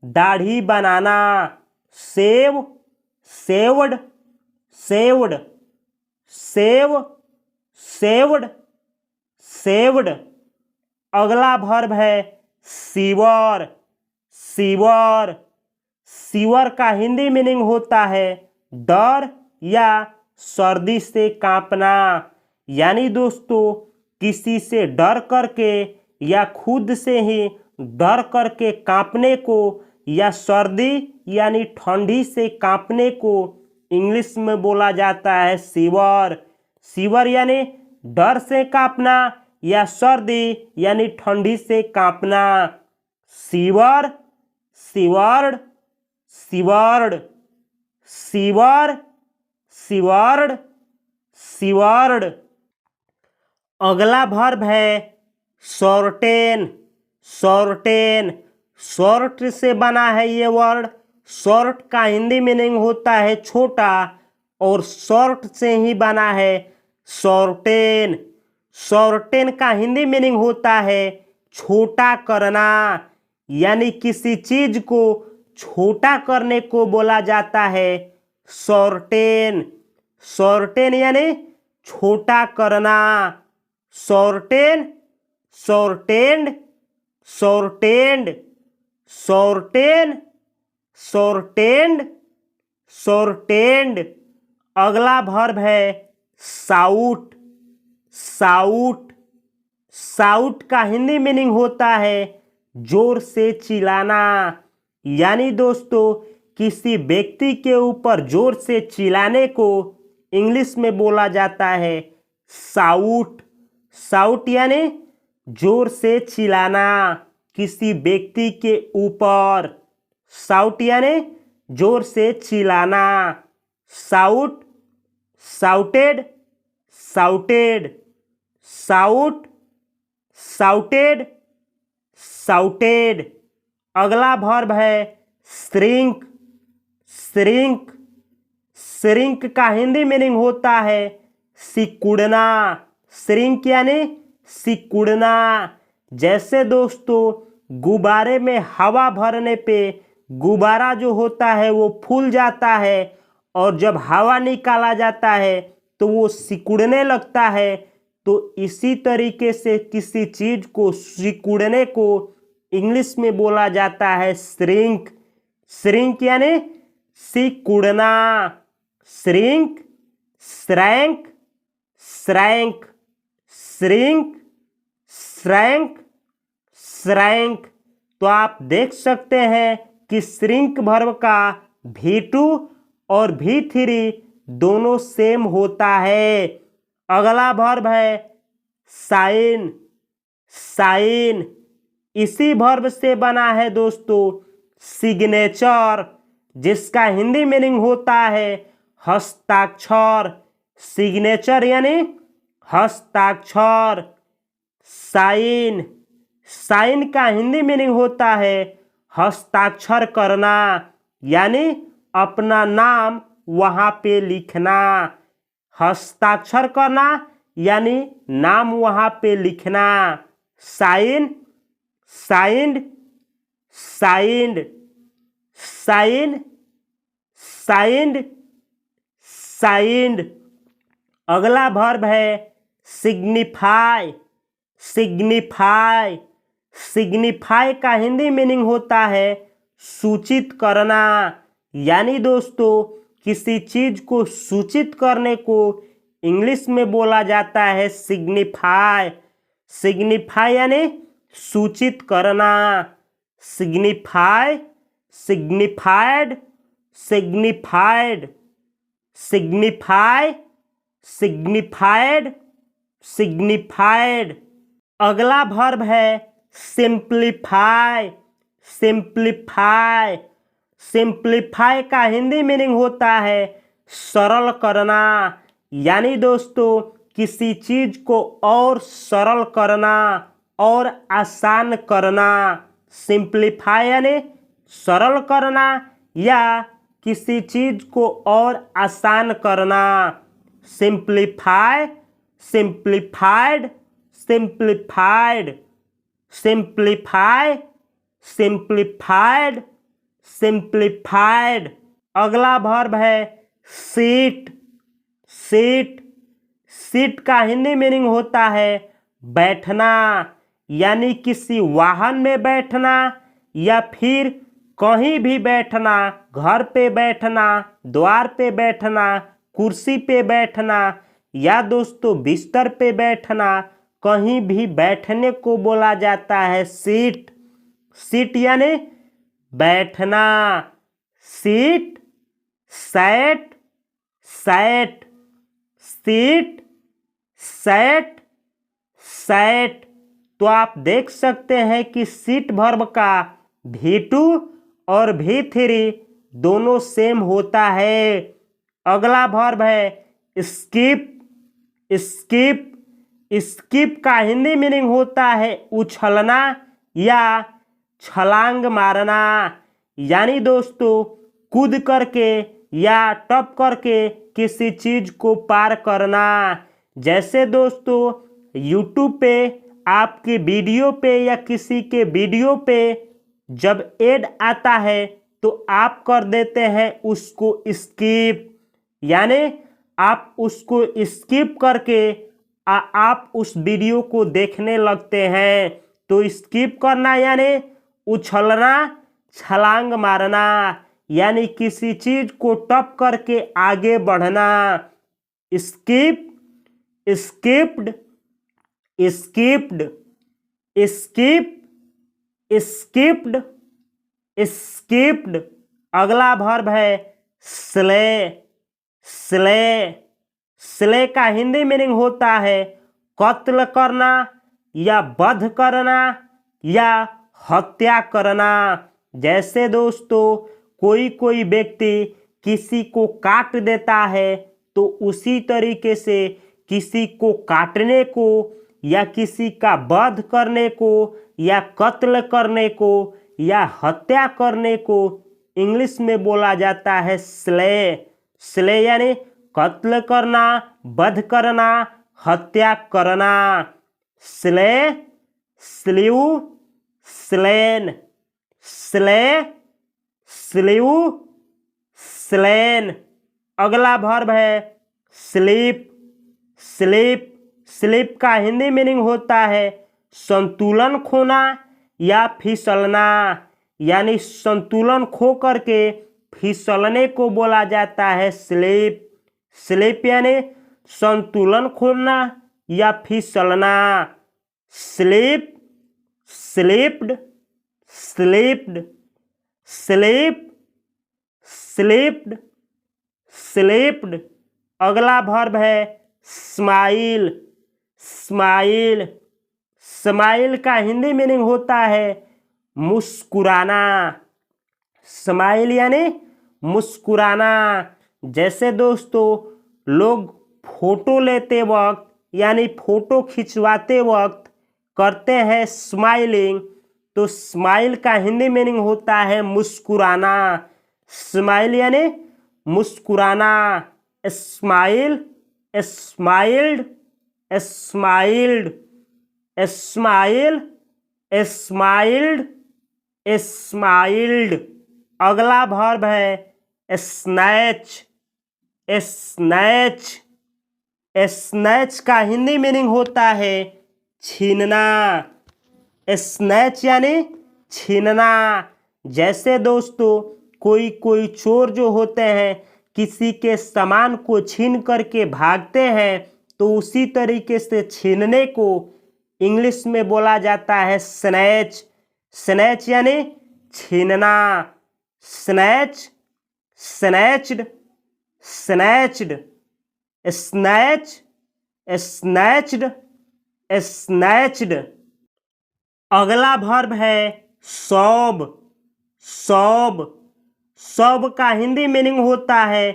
दाढ़ी बनाना। Shave, shaved, shaved, shave, shaved, shaved. अगला वर्ब है सीवर। सीवर, सीवर का हिंदी मीनिंग होता है डर या सर्दी से कांपना। यानी दोस्तों किसी से डर करके या खुद से ही डर करके कांपने को, या सर्दी यानी ठंडी से कांपने को इंग्लिश में बोला जाता है सीवर। सीवर यानी डर से कांपना या सर्दी यानी ठंडी से कांपना। Shiver, shivered, shivered, shiver, shivered, shivered. अगला वर्ब है सॉर्टेन। सॉर्टेन शॉर्ट से बना है ये वर्ड। शॉर्ट का हिंदी मीनिंग होता है छोटा और शॉर्ट से ही बना है शॉर्टेन। शॉर्टेन का हिंदी मीनिंग होता है छोटा करना, यानी किसी चीज को छोटा करने को बोला जाता है शॉर्टेन। शॉर्टेन यानी छोटा करना। Shorten, shortened, shortened, shorten, shortened, shortened. अगला वर्ब है साउट। साउट, साउट का हिंदी मीनिंग होता है जोर से चिल्लाना, यानी दोस्तों किसी व्यक्ति के ऊपर जोर से चिल्लाने को इंग्लिश में बोला जाता है साउट। साउट यानी जोर से चिल्लाना किसी व्यक्ति के ऊपर। साउट यानी जोर से चिल्लाना। Shout, shouted, shouted, shout, shouted, shouted. अगला वर्ब है श्रिंक। श्रिंक, श्रिंक का हिंदी मीनिंग होता है सिकुड़ना। श्रिंक यानी सिकुड़ना। जैसे दोस्तों गुब्बारे में हवा भरने पे गुब्बारा जो होता है वो फूल जाता है और जब हवा निकाला जाता है तो वो सिकुड़ने लगता है। तो इसी तरीके से किसी चीज को सिकुड़ने को इंग्लिश में बोला जाता है श्रिंक। श्रिंक यानी सिकुड़ना। Shrink, shrank, shrank, shrink, shrank, shrank. तो आप देख सकते हैं कि श्रिंक वर्ब का V2 और V3 दोनों सेम होता है। अगला वर्ब है साइन। साइन, इसी वर्ब से बना है दोस्तों सिग्नेचर, जिसका हिंदी मीनिंग होता है हस्ताक्षर। सिग्नेचर यानी हस्ताक्षर। साइन, साइन का हिंदी मीनिंग होता है हस्ताक्षर करना, यानी अपना नाम वहां पे लिखना। हस्ताक्षर करना यानी नाम वहां पे लिखना। Sign, signed, signed, sign, signed, signed. अगला वर्ब है सिग्निफाई। सिग्निफाई, सिग्निफाई का हिंदी मीनिंग होता है सूचित करना, यानी दोस्तों किसी चीज को सूचित करने को इंग्लिश में बोला जाता है सिग्निफाई। सिग्निफाई यानी सूचित करना। Signify, signified, signified, signify, signified, signified. अगला वर्ब है सिंप्लीफाई। सिंप्लीफाई, सिंप्लीफाई का हिंदी मीनिंग होता है सरल करना, यानी दोस्तों किसी चीज को और सरल करना और आसान करना। सिंप्लीफाई यानी सरल करना या किसी चीज को और आसान करना। Simplify, simplified, simplified, simplify, simplified, simplified. अगला वर्ब है सीट। सीट, सीट का हिंदी मीनिंग होता है बैठना, यानी किसी वाहन में बैठना या फिर कहीं भी बैठना। घर पे बैठना, द्वार पे बैठना, कुर्सी पे बैठना या दोस्तों बिस्तर पे बैठना, कहीं भी बैठने को बोला जाता है सीट। सीट यानी बैठना। Sit, sat, sat, sit, sat, sat. तो आप देख सकते हैं कि सीट वर्ब का V2 और V3 दोनों सेम होता है। अगला वर्ब है स्किप। स्किप, स्किप का हिंदी मीनिंग होता है उछलना या छलांग मारना, यानी दोस्तों कूद करके या टप करके किसी चीज को पार करना। जैसे दोस्तों यूट्यूब पे आपके वीडियो पे या किसी के वीडियो पे जब ऐड आता है तो आप कर देते हैं उसको स्किप, यानी आप उसको स्किप करके आप उस वीडियो को देखने लगते हैं। तो स्किप करना यानी उछलना, छलांग मारना, यानी किसी चीज को टप करके आगे बढ़ना। Skip, skipped, skipped, skip, skipped, skipped. अगला वर्ब है स्ले। स्ले, स्ले का हिंदी मीनिंग होता है कत्ल करना या वध करना या हत्या करना। जैसे दोस्तों कोई व्यक्ति किसी को काट देता है तो उसी तरीके से किसी को काटने को या किसी का वध करने को या कत्ल करने को या हत्या करने को इंग्लिश में बोला जाता है स्ले। स्ले यानी कत्ल करना, वध करना, हत्या करना। Slay, sleeve, slain, slay, sleeve, slain. अगला वर्ब है स्लीप। स्लीप, स्लीप का हिंदी मीनिंग होता है संतुलन खोना या फिसलना, यानी संतुलन खो करके फिसलने को बोला जाता है स्लीप। स्लीप यानी संतुलन खोना या फिसलना। Slip, slipped, slipped, slip, slipped, slipped. अगला वर्ब है स्माइल। स्माइल, स्माइल का हिंदी मीनिंग होता है मुस्कुराना। स्माइल यानी मुस्कुराना। जैसे दोस्तों लोग फोटो लेते वक्त यानी फोटो खिंचवाते वक्त करते हैं स्माइलिंग, तो स्माइल का हिंदी मीनिंग होता है मुस्कुराना। स्माइल यानी मुस्कुराना। Smile, smiled, smiled, smile, smiled, smiled. अगला वर्ब है स्नैच। स्नैच, स्नैच का हिंदी मीनिंग होता है छीनना। स्नैच यानी छीनना। जैसे दोस्तों कोई चोर जो होते हैं किसी के सामान को छीन करके भागते हैं तो उसी तरीके से छीनने को इंग्लिश में बोला जाता है स्नैच। स्नैच यानी छीनना। Snatch, snatched, snatched, snatch, snatched, snatched. अगला वर्ब है सॉब। सॉब, सॉब का हिंदी मीनिंग होता है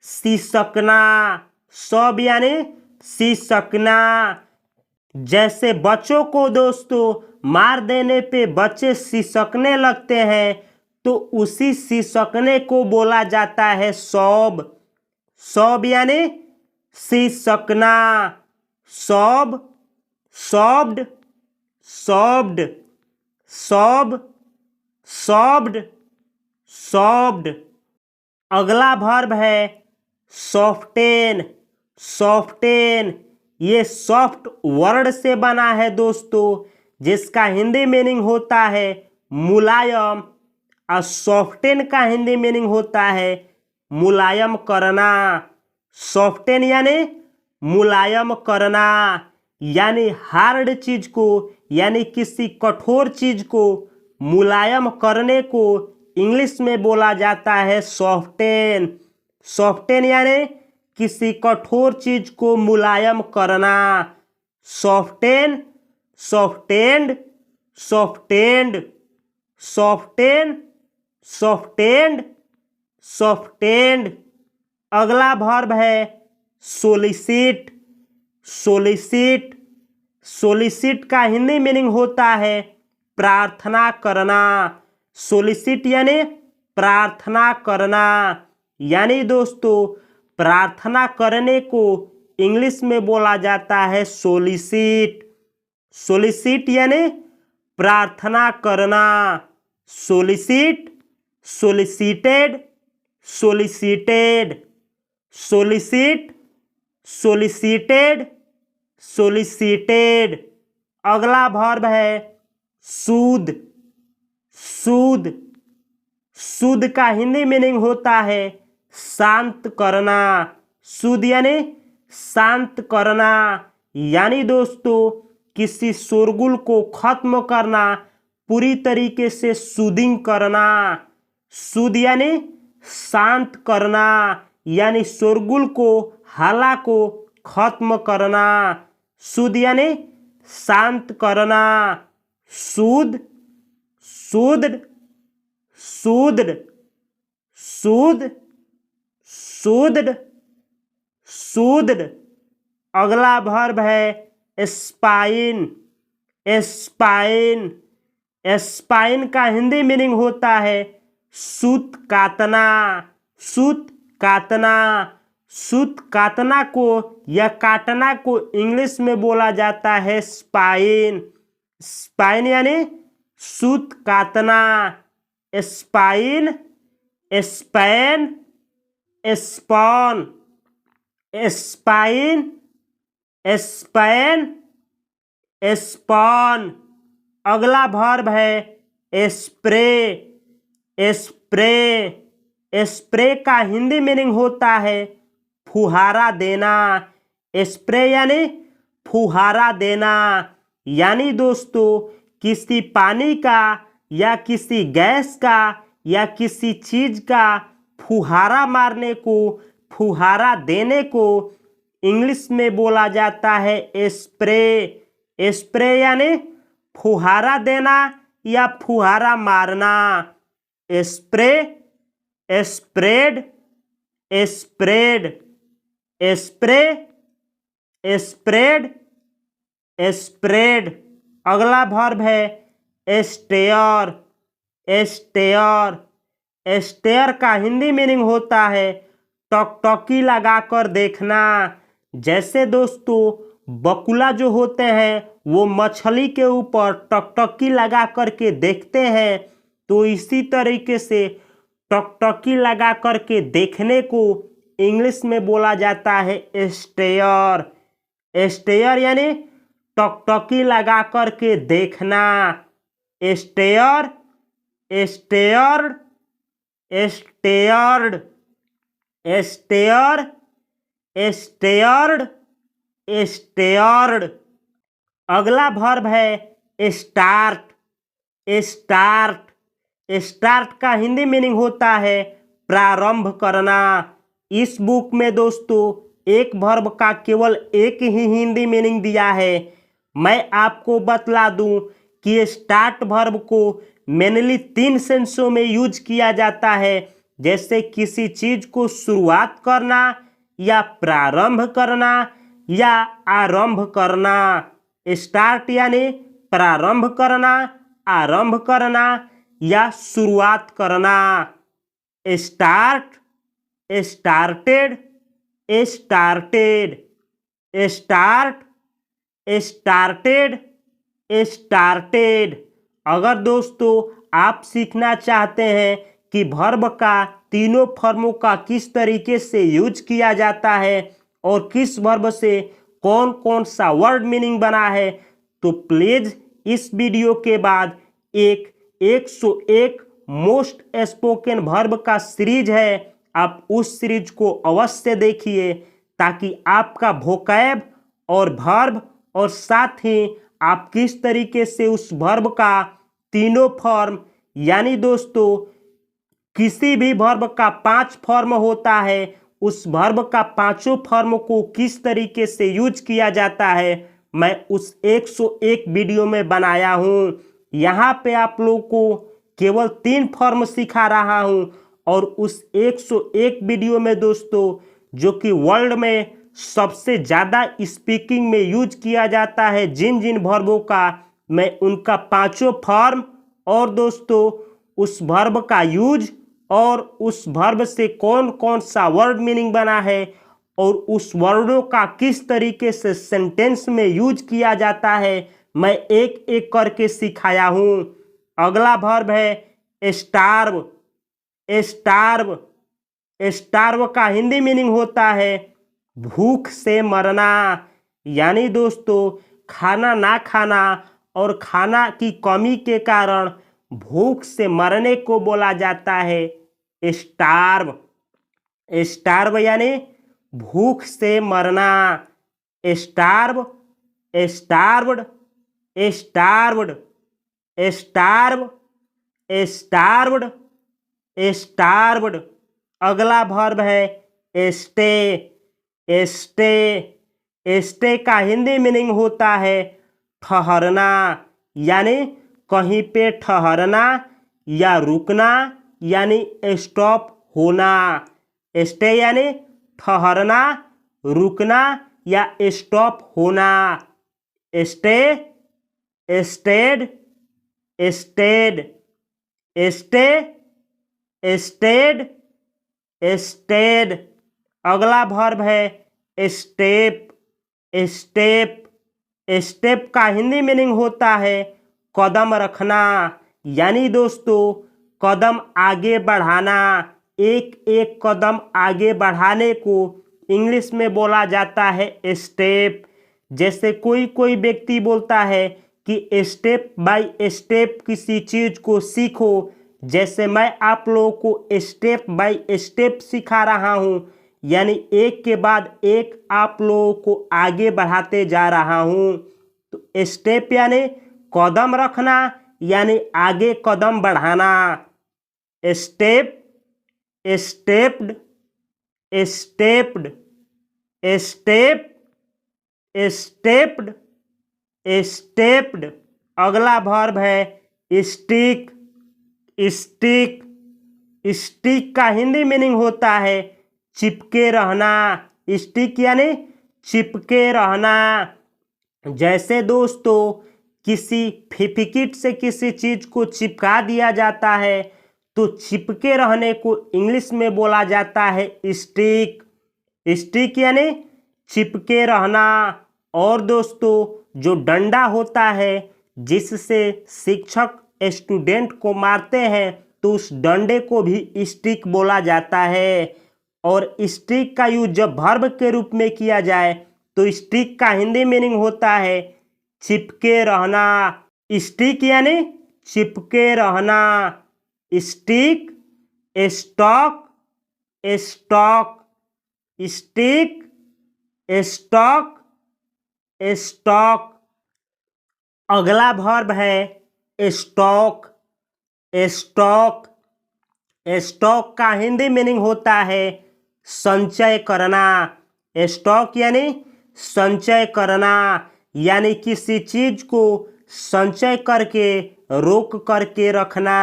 सिसकना। सॉब यानी सिसकना। जैसे बच्चों को दोस्तों मार देने पे बच्चे सिसकने लगते हैं तो उसी सिसकने को बोला जाता है सॉब। सॉब यानी सिसकना। Sob, सॉब्ड, सॉब्ड, sob, सॉब्ड, सॉब्ड। अगला वर्ब है सॉफ्टेन। सॉफ्टेन, ये सॉफ्ट वर्ड से बना है दोस्तों, जिसका हिंदी मीनिंग होता है मुलायम। और सॉफ्टेन का हिंदी मीनिंग होता है मुलायम करना। सॉफ्टेन यानी मुलायम करना, यानी हार्ड चीज को यानी किसी कठोर चीज को मुलायम करने को इंग्लिश में बोला जाता है सॉफ्टेन। सॉफ्टेन यानी किसी कठोर चीज को मुलायम करना। सॉफ्टेन, सॉफ्टेंड, सॉफ्टेंड, सॉफ्टेन, सॉफ्टेंड, सॉफ्टेंड। अगला वर्ब है सोलिसिट। सोलिसिट, सोलिसिट का हिंदी मीनिंग होता है प्रार्थना करना। सोलिसिट यानी प्रार्थना करना, यानी दोस्तों प्रार्थना करने को इंग्लिश में बोला जाता है सोलिसिट। सोलिसिट यानी प्रार्थना करना। Solicit, solicited, solicited, solicit, solicited, solicited. अगला वर्ब है सूद। सूद, सूद का हिंदी मीनिंग होता है शांत करना। सूद यानी शांत करना, यानी दोस्तों किसी शोरगुल को खत्म करना, पूरी तरीके से सूदिंग करना। सूद यानी शांत करना, यानी शोरगुल को, हल्ला को खत्म करना। सूद यानी शांत करना। सूद, सूद, सूद, सूद, सूद, सूद। अगला वर्ब है स्पाइन। स्पाइन, स्पाइन का हिंदी मीनिंग होता है सूत काटना। सूत काटना। सूत काटना को या काटना को इंग्लिश में बोला जाता है स्पाइन। स्पाइन यानी सूत काटना। Spine, span, spawn. Spine, span, spawn. अगला वर्ब है स्प्रे। स्प्रे, स्प्रे का हिंदी मीनिंग होता है फुहारा देना। स्प्रे यानी फुहारा देना, यानी दोस्तों किसी पानी का या किसी गैस का या किसी चीज का फुहारा मारने को, फुहारा देने को इंग्लिश में बोला जाता है स्प्रे। स्प्रे यानी फुहारा देना या फुहारा मारना। Spray, spread, spread, spray, spread, spread. अगला वर्ब है स्टेयर। स्टेयर, स्टेयर का हिंदी मीनिंग होता है टकटकी लगाकर देखना। जैसे दोस्तों बकुला जो होते हैं वो मछली के ऊपर टकटकी लगा करके देखते हैं, तो इसी तरीके से टकटकी लगा करके देखने को इंग्लिश में बोला जाता है स्टेयर। स्टेयर यानी टकटकी लगा करके देखना। Stare, stared, stared, stare, stared, stared. अगला वर्ब है स्टार्ट। स्टार्ट, स्टार्ट का हिंदी मीनिंग होता है प्रारंभ करना। इस बुक में दोस्तों एक वर्ब का केवल एक ही हिंदी मीनिंग दिया है। मैं आपको बतला दूं कि स्टार्ट वर्ब को मेनली 3 सेंसों में यूज किया जाता है, जैसे किसी चीज को शुरुआत करना या प्रारंभ करना या आरंभ करना। स्टार्ट यानी प्रारंभ करना, आरंभ करना या शुरुआत करना। Start, started, started, start, started, started. अगर दोस्तों आप सीखना चाहते हैं कि वर्ब का तीनों फॉर्मों का किस तरीके से यूज किया जाता है और किस वर्ब से कौन कौन सा वर्ड मीनिंग बना है, तो प्लीज इस वीडियो के बाद एक 101 मोस्ट स्पोकन वर्ब का सीरीज है, आप उस सीरीज को अवश्य देखिए ताकि आपका वोकैब और वर्ब और साथ ही आप किस तरीके से उस वर्ब का तीनों फॉर्म, यानी दोस्तों किसी भी वर्ब का 5 फॉर्म होता है, उस वर्ब का 5 फॉर्म को किस तरीके से यूज किया जाता है, मैं उस 101 वीडियो में बनाया हूं। यहाँ पे आप लोगों को केवल 3 फॉर्म सिखा रहा हूं और उस 101 वीडियो में दोस्तों जो कि वर्ल्ड में सबसे ज़्यादा स्पीकिंग में यूज किया जाता है जिन जिन वर्बों का, मैं उनका पांचों फॉर्म और दोस्तों उस वर्ब का यूज और उस वर्ब से कौन कौन सा वर्ड मीनिंग बना है और उस वर्डों का किस तरीके से सेंटेंस में यूज किया जाता है मैं एक एक करके सिखाया हूं। अगला वर्ब है स्टार्व। स्टार्व स्टार्व का हिंदी मीनिंग होता है भूख से मरना, यानी दोस्तों खाना ना खाना और खाना की कमी के कारण भूख से मरने को बोला जाता है स्टार्व। स्टार्व यानी भूख से मरना। Starve, starved, starved, starve, starved, starved. अगला वर्ब है स्टे। स्टे स्टे का हिंदी मीनिंग होता है ठहरना, यानी कहीं पे ठहरना या रुकना, यानी स्टॉप होना। स्टे यानी ठहरना, रुकना या स्टॉप होना। Stay, stayed, stayed, stay, stayed, stayed. अगला वर्ब है स्टेप। स्टेप स्टेप का हिंदी मीनिंग होता है कदम रखना, यानी दोस्तों कदम आगे बढ़ाना। एक एक कदम आगे बढ़ाने को इंग्लिश में बोला जाता है स्टेप। जैसे कोई कोई व्यक्ति बोलता है कि स्टेप बाय स्टेप किसी चीज को सीखो, जैसे मैं आप लोगों को स्टेप बाय स्टेप सिखा रहा हूं, यानी एक के बाद एक आप लोगों को आगे बढ़ाते जा रहा हूं। तो स्टेप यानी कदम रखना, यानी आगे कदम बढ़ाना। Step, stepped, stepped, step, stepped, stepped. अगला वर्ब है स्टिक। स्टिक स्टिक का हिंदी मीनिंग होता है चिपके रहना। स्टिक यानी चिपके रहना। जैसे दोस्तों किसी फेविक्विक से किसी चीज को चिपका दिया जाता है तो चिपके रहने को इंग्लिश में बोला जाता है स्टिक। स्टिक यानी चिपके रहना। और दोस्तों जो डंडा होता है जिससे शिक्षक स्टूडेंट को मारते हैं तो उस डंडे को भी स्टिक बोला जाता है। और स्टिक का यूज जब वर्ब के रूप में किया जाए तो स्टिक का हिंदी मीनिंग होता है चिपके रहना। स्टिक यानी चिपके रहना। Stick, stock, stock, stick, stock, stock. अगला वर्ब है स्टॉक। स्टॉक स्टॉक का हिंदी मीनिंग होता है संचय करना। स्टॉक यानी संचय करना, यानी किसी चीज को संचय करके रोक करके रखना।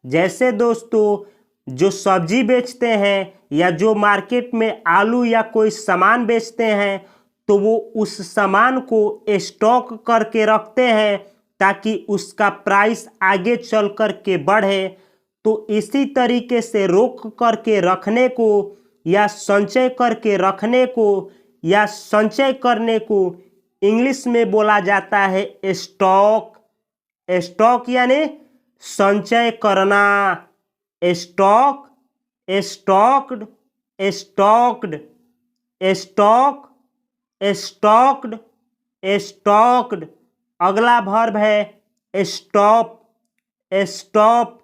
जैसे दोस्तों जो सब्जी बेचते हैं या जो मार्केट में आलू या कोई सामान बेचते हैं तो वो उस सामान को स्टॉक करके रखते हैं ताकि उसका प्राइस आगे चल करके बढ़े। तो इसी तरीके से रोक करके रखने को या संचय करके रखने को या संचय करने को इंग्लिश में बोला जाता है स्टॉक। स्टॉक यानी संचय करना। Stock, stocked, stocked, stock, stocked, stocked. अगला वर्ब है स्टॉप। स्टॉप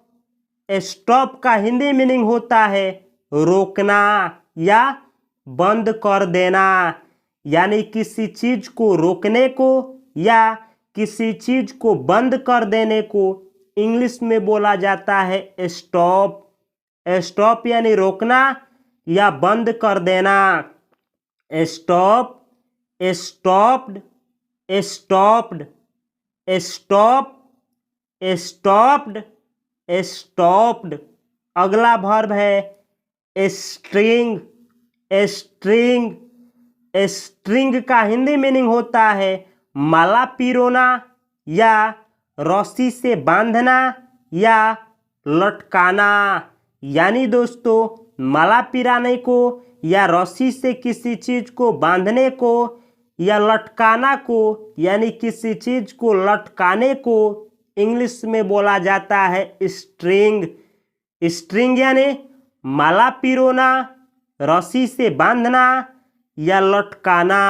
स्टॉप का हिंदी मीनिंग होता है रोकना या बंद कर देना, यानी किसी चीज को रोकने को या किसी चीज को बंद कर देने को इंग्लिश में बोला जाता है स्टॉप। स्टॉप यानी रोकना या बंद कर देना। Stop, stopped, stopped, stop, stopped, stopped. अगला वर्ब है स्ट्रिंग। स्ट्रिंग स्ट्रिंग का हिंदी मीनिंग होता है माला पिरोना या रस्सी से बांधना या लटकाना। यानी दोस्तों माला पिराने को या रस्सी से किसी चीज को बांधने को या लटकाना को, यानी किसी चीज को लटकाने को इंग्लिश में बोला जाता है स्ट्रिंग। स्ट्रिंग यानी माला पिरोना, रस्सी से बांधना या लटकाना।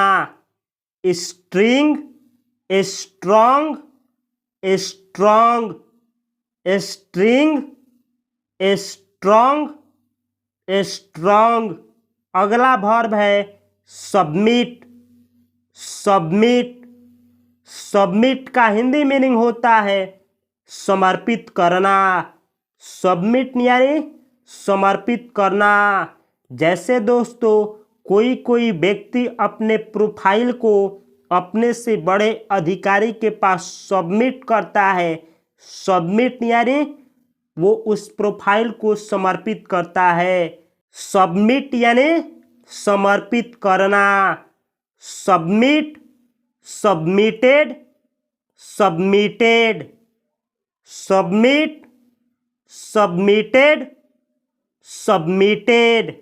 String, strung, strung, string, strung, strung. अगला वर्ब है सबमिट। सबमिट, सबमिट का हिंदी मीनिंग होता है समर्पित करना। सबमिट यानी समर्पित करना। जैसे दोस्तों कोई व्यक्ति अपने प्रोफाइल को अपने से बड़े अधिकारी के पास सबमिट करता है। सबमिट यानी वो उस प्रोफाइल को समर्पित करता है। सबमिट यानी समर्पित करना। Submit, submitted, submitted, submit, submitted, submitted.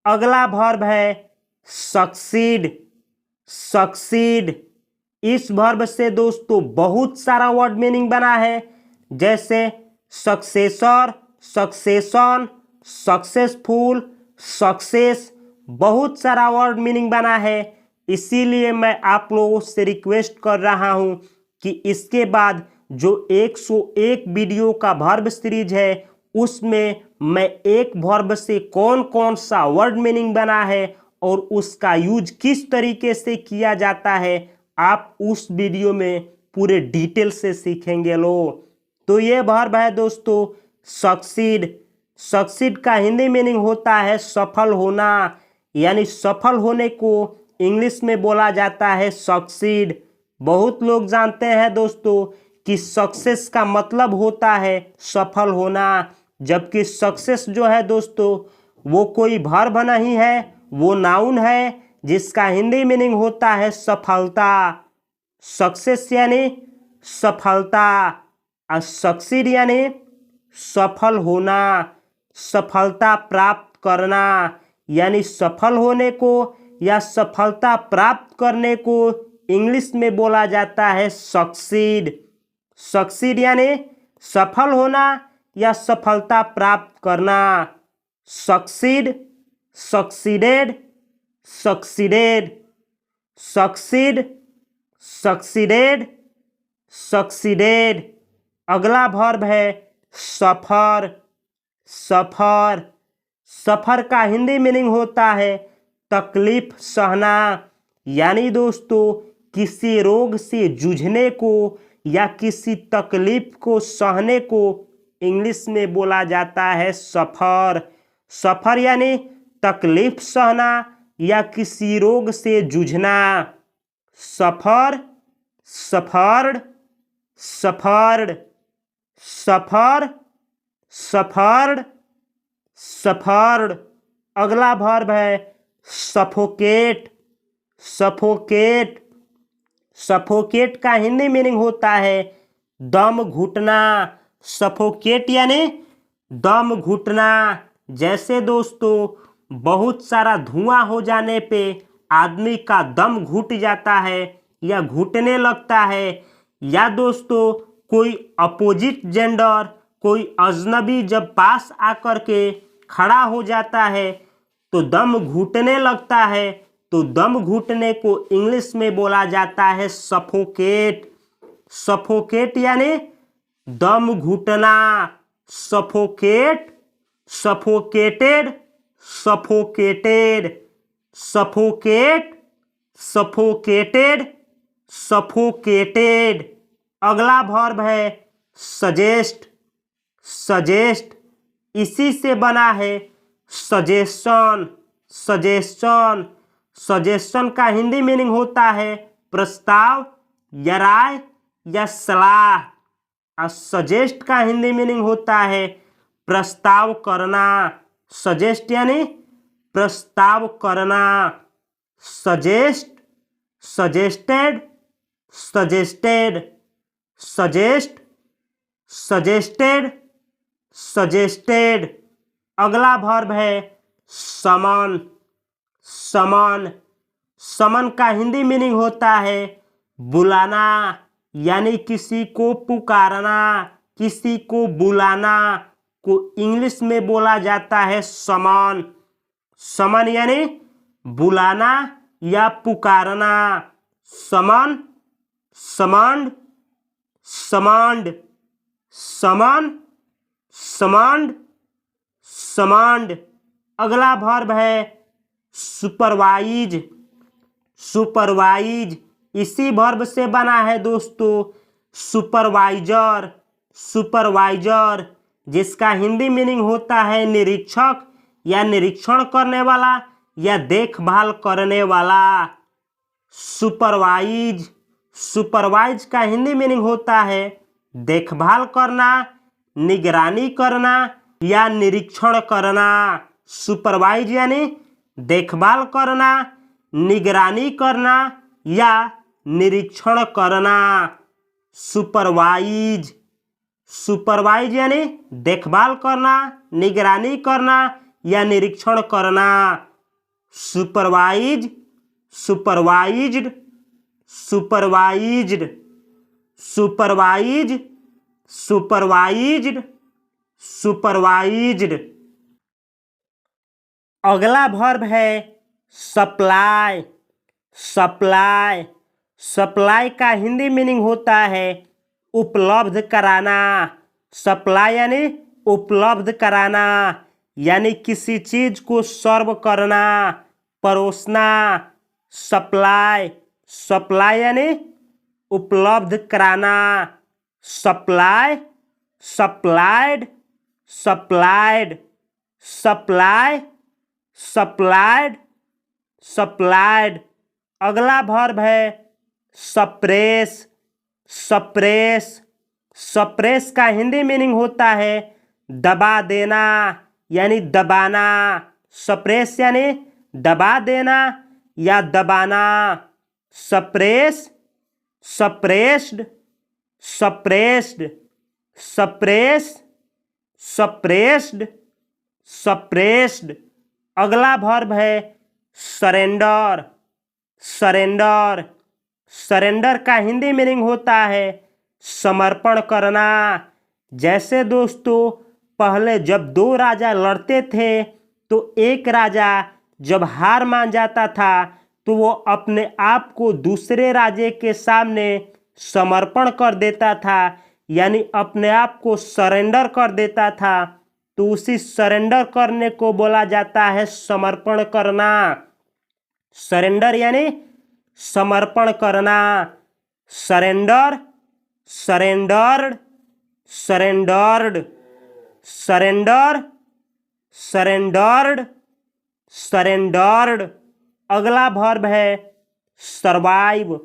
अगला वर्ब है सक्सीड। सक्सीड, इस वर्ब से दोस्तों बहुत सारा वर्ड मीनिंग बना है, जैसे सक्सेसर, सक्सेशन, सक्सेसफुल, सक्सेस। बहुत सारा वर्ड मीनिंग बना है। इसीलिए मैं आप लोगों से रिक्वेस्ट कर रहा हूं कि इसके बाद जो 101 वीडियो का वर्ब सीरीज है उसमें मैं एक वर्ब से कौन कौन सा वर्ड मीनिंग बना है और उसका यूज किस तरीके से किया जाता है आप उस वीडियो में पूरे डिटेल से सीखेंगे। लो तो ये वर्ब है दोस्तों सक्सीड। सक्सीड का हिंदी मीनिंग होता है सफल होना, यानी सफल होने को इंग्लिश में बोला जाता है सक्सीड। बहुत लोग जानते हैं दोस्तों कि सक्सेस का मतलब होता है सफल होना, जबकि सक्सेस जो है दोस्तों वो कोई वर्ब नहीं है, वो नाउन है जिसका हिंदी मीनिंग होता है सफलता। सक्सेस यानी सफलता और सक्सीड यानी सफल होना, सफलता प्राप्त करना। यानी सफल होने को या सफलता प्राप्त करने को इंग्लिश में बोला जाता है सक्सीड। सक्सीड यानी सफल होना या सफलता प्राप्त करना। Succeed, succeeded, succeeded, succeed, succeeded, succeeded. अगला वर्ब है सफर। सफर, सफर का हिंदी मीनिंग होता है तकलीफ सहना, यानी दोस्तों किसी रोग से जूझने को या किसी तकलीफ को सहने को इंग्लिश में बोला जाता है सफर। सफर यानी तकलीफ सहना या किसी रोग से जूझना। सफर, सफर्ड, सफर्ड, सफर, सफर्ड, सफर्ड। अगला वर्ब है सफोकेट। सफोकेट, सफोकेट का हिंदी मीनिंग होता है दम घुटना। सफोकेट यानी दम घुटना। जैसे दोस्तों बहुत सारा धुआं हो जाने पे आदमी का दम घुट जाता है या घुटने लगता है, या दोस्तों कोई अपोजिट जेंडर, कोई अजनबी जब पास आकर के खड़ा हो जाता है तो दम घुटने लगता है, तो दम घुटने को इंग्लिश में बोला जाता है सफोकेट। सफोकेट यानी दम घुटना। Suffocate, suffocated, suffocated, suffocate, suffocated, suffocated. अगला वर्ब है सजेस्ट। सजेस्ट, इसी से बना है सजेशन। सजेशन, सजेशन का हिंदी मीनिंग होता है प्रस्ताव या राय या सलाह। और सजेस्ट का हिंदी मीनिंग होता है प्रस्ताव करना। सजेस्ट यानी प्रस्ताव करना। Suggest, suggested, suggested, suggest, suggested, suggested. अगला वर्ब है समन, समन। समन का हिंदी मीनिंग होता है बुलाना, यानी किसी को पुकारना, किसी को बुलाना को इंग्लिश में बोला जाता है समन। समन यानी बुलाना या पुकारना। समन, समंड, समंड, समन, समंड, समंड। अगला वर्ब है सुपरवाइज, सुपरवाइज। इसी वर्ब से बना है दोस्तों सुपरवाइजर, सुपरवाइजर, जिसका हिंदी मीनिंग होता है निरीक्षक या निरीक्षण करने वाला या देखभाल करने वाला। सुपरवाइज, सुपरवाइज का हिंदी मीनिंग होता है देखभाल करना, निगरानी करना या निरीक्षण करना। सुपरवाइज यानी देखभाल करना, निगरानी करना या निरीक्षण करना। सुपरवाइज, सुपरवाइज यानी देखभाल करना, निगरानी करना या निरीक्षण करना। Supervise, supervised, supervised, supervise, supervised, supervised. अगला वर्ब है सप्लाई, सप्लाई। सप्लाई का हिंदी मीनिंग होता है उपलब्ध कराना। सप्लाई यानी उपलब्ध कराना, यानी किसी चीज को सर्व करना, परोसना। सप्लाई, सप्लाई यानी उपलब्ध कराना। Supply, supplied, supplied, supply, supplied, supplied. अगला वर्ब है सप्रेस, सप्रेस। सप्रेस का हिंदी मीनिंग होता है दबा देना, यानी दबाना। सप्रेस यानी दबा देना या दबाना। Suppress, suppressed, suppressed, suppress, suppressed, suppressed. अगला वर्ब है सरेंडर, सरेंडर। सरेंडर का हिंदी मीनिंग होता है समर्पण करना। जैसे दोस्तों पहले जब दो राजा लड़ते थे तो एक राजा जब हार मान जाता था तो वो अपने आप को दूसरे राजे के सामने समर्पण कर देता था, यानी अपने आप को सरेंडर कर देता था। तो उसी सरेंडर करने को बोला जाता है समर्पण करना। सरेंडर यानी समर्पण करना। Surrender, surrendered, surrendered, surrender, surrendered, surrendered. अगला वर्ब है सर्वाइव,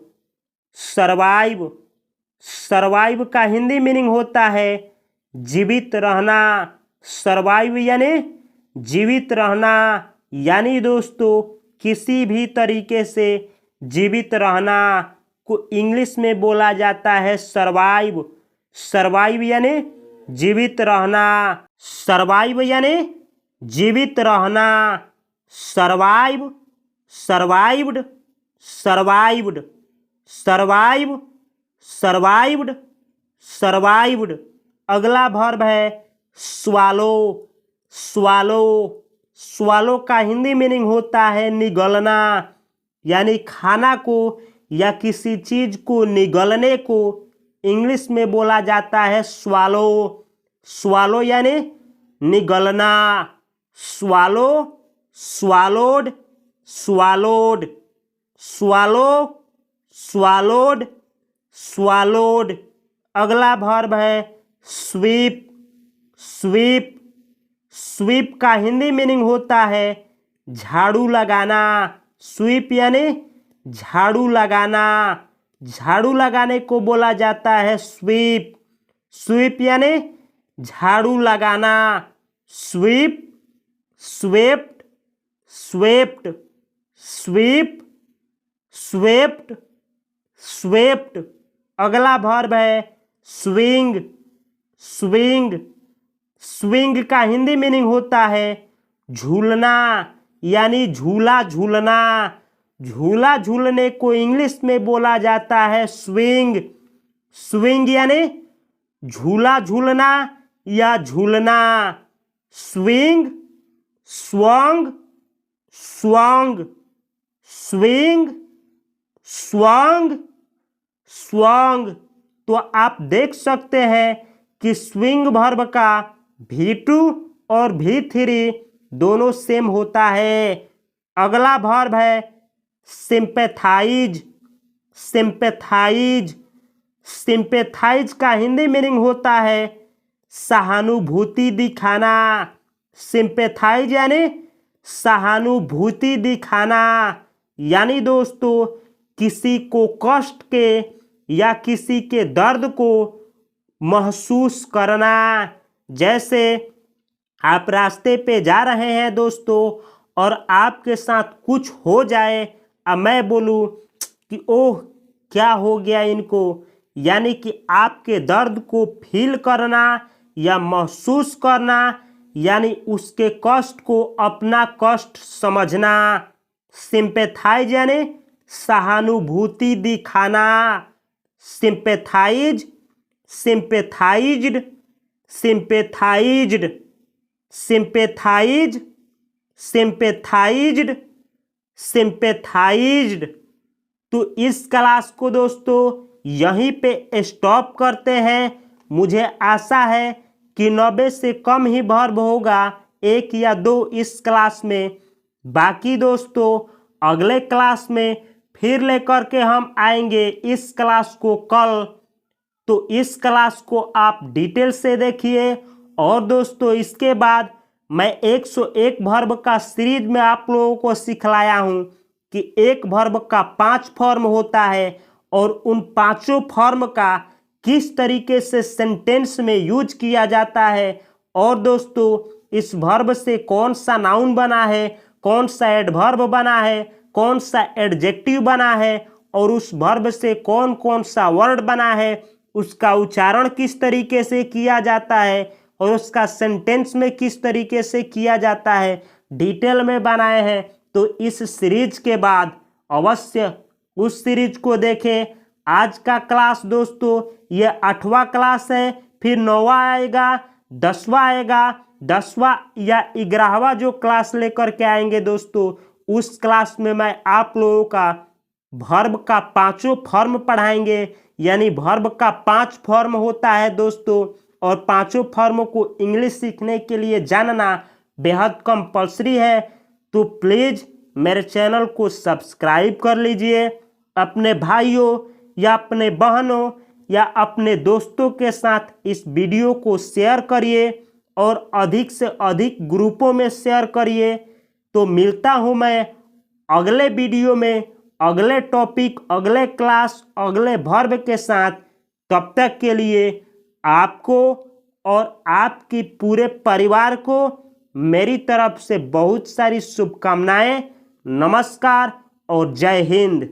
सर्वाइव। सर्वाइव का हिंदी मीनिंग होता है जीवित रहना। सर्वाइव यानी जीवित रहना, यानी दोस्तों किसी भी तरीके से जीवित रहना को इंग्लिश में बोला जाता है सर्वाइव। सर्वाइव यानी जीवित रहना। सर्वाइव यानी जीवित रहना। Survive, survived, survived, survive, survived, survived. अगला वर्ब है स्वालो, स्वालो। स्वालो का हिंदी मीनिंग होता है निगलना, यानी खाना को या किसी चीज को निगलने को इंग्लिश में बोला जाता है स्वालो। स्वालो यानी निगलना। Swallow, swallowed, swallowed, swallow, swallowed, swallowed. अगला वर्ब है स्वीप, स्वीप। स्वीप का हिंदी मीनिंग होता है झाड़ू लगाना। स्वीप यानी झाड़ू लगाना। झाड़ू लगाने को बोला जाता है स्वीप। स्वीप यानी झाड़ू लगाना। Sweep, swept, swept, sweep, swept, swept. अगला वर्ब है स्विंग, स्विंग। स्विंग का हिंदी मीनिंग होता है झूलना, यानी झूला झूलना। झूला झूलने को इंग्लिश में बोला जाता है स्विंग। स्विंग यानी झूला झूलना या झूलना। Swing, swung, swung, swing, swung, swung. तो आप देख सकते हैं कि स्विंग वर्ब का V2 और V3 दोनों सेम होता है। अगला वर्ब है सिंपैथाइज, सिंपैथाइज। सिंपैथाइज का हिंदी मीनिंग होता है सहानुभूति दिखाना। सिंपैथाइज यानी सहानुभूति दिखाना, यानी दोस्तों किसी को कष्ट के या किसी के दर्द को महसूस करना। जैसे आप रास्ते पे जा रहे हैं दोस्तों और आपके साथ कुछ हो जाए, अब मैं बोलूं कि ओह क्या हो गया इनको, यानी कि आपके दर्द को फील करना या महसूस करना, यानी उसके कष्ट को अपना कष्ट समझना। सिंपैथाइज यानी सहानुभूति दिखाना। Sympathise, sympathised, sympathised, sympathise, sympathised, sympathised. तो इस क्लास को दोस्तों यहीं पे स्टॉप करते हैं। मुझे आशा है कि 90 से कम ही वर्ब होगा, 1 या 2 इस क्लास में। बाकी दोस्तों अगले क्लास में फिर लेकर के हम आएंगे इस क्लास को कल। तो इस क्लास को आप डिटेल से देखिए। और दोस्तों इसके बाद मैं 101 वर्ब का सीरीज में आप लोगों को सिखलाया हूं कि एक वर्ब का 5 फॉर्म होता है और उन 5 फॉर्म का किस तरीके से सेंटेंस में यूज किया जाता है। और दोस्तों इस वर्ब से कौन सा नाउन बना है, कौन सा एडवर्ब बना है, कौन सा एडजेक्टिव बना है, और उस वर्ब से कौन कौन सा वर्ड बना है, उसका उच्चारण किस तरीके से किया जाता है और उसका सेंटेंस में किस तरीके से किया जाता है, डिटेल में बनाए हैं। तो इस सीरीज के बाद अवश्य उस सीरीज को देखें। आज का क्लास दोस्तों ये 8वां क्लास है, फिर 9वां आएगा, 10वां आएगा, 10वां या 11वां जो क्लास लेकर के आएंगे दोस्तों, उस क्लास में मैं आप लोगों का वर्ब का 5 फॉर्म पढ़ाएंगे। यानी वर्ब का 5 फॉर्म होता है दोस्तों, और 5 फॉर्म को इंग्लिश सीखने के लिए जानना बेहद कंपल्सरी है। तो प्लीज़ मेरे चैनल को सब्सक्राइब कर लीजिए, अपने भाइयों या अपने बहनों या अपने दोस्तों के साथ इस वीडियो को शेयर करिए और अधिक से अधिक ग्रुपों में शेयर करिए। तो मिलता हूँ मैं अगले वीडियो में, अगले टॉपिक, अगले क्लास, अगले वर्ब के साथ। तब तक के लिए आपको और आपकी पूरे परिवार को मेरी तरफ से बहुत सारी शुभकामनाएं। नमस्कार और जय हिंद।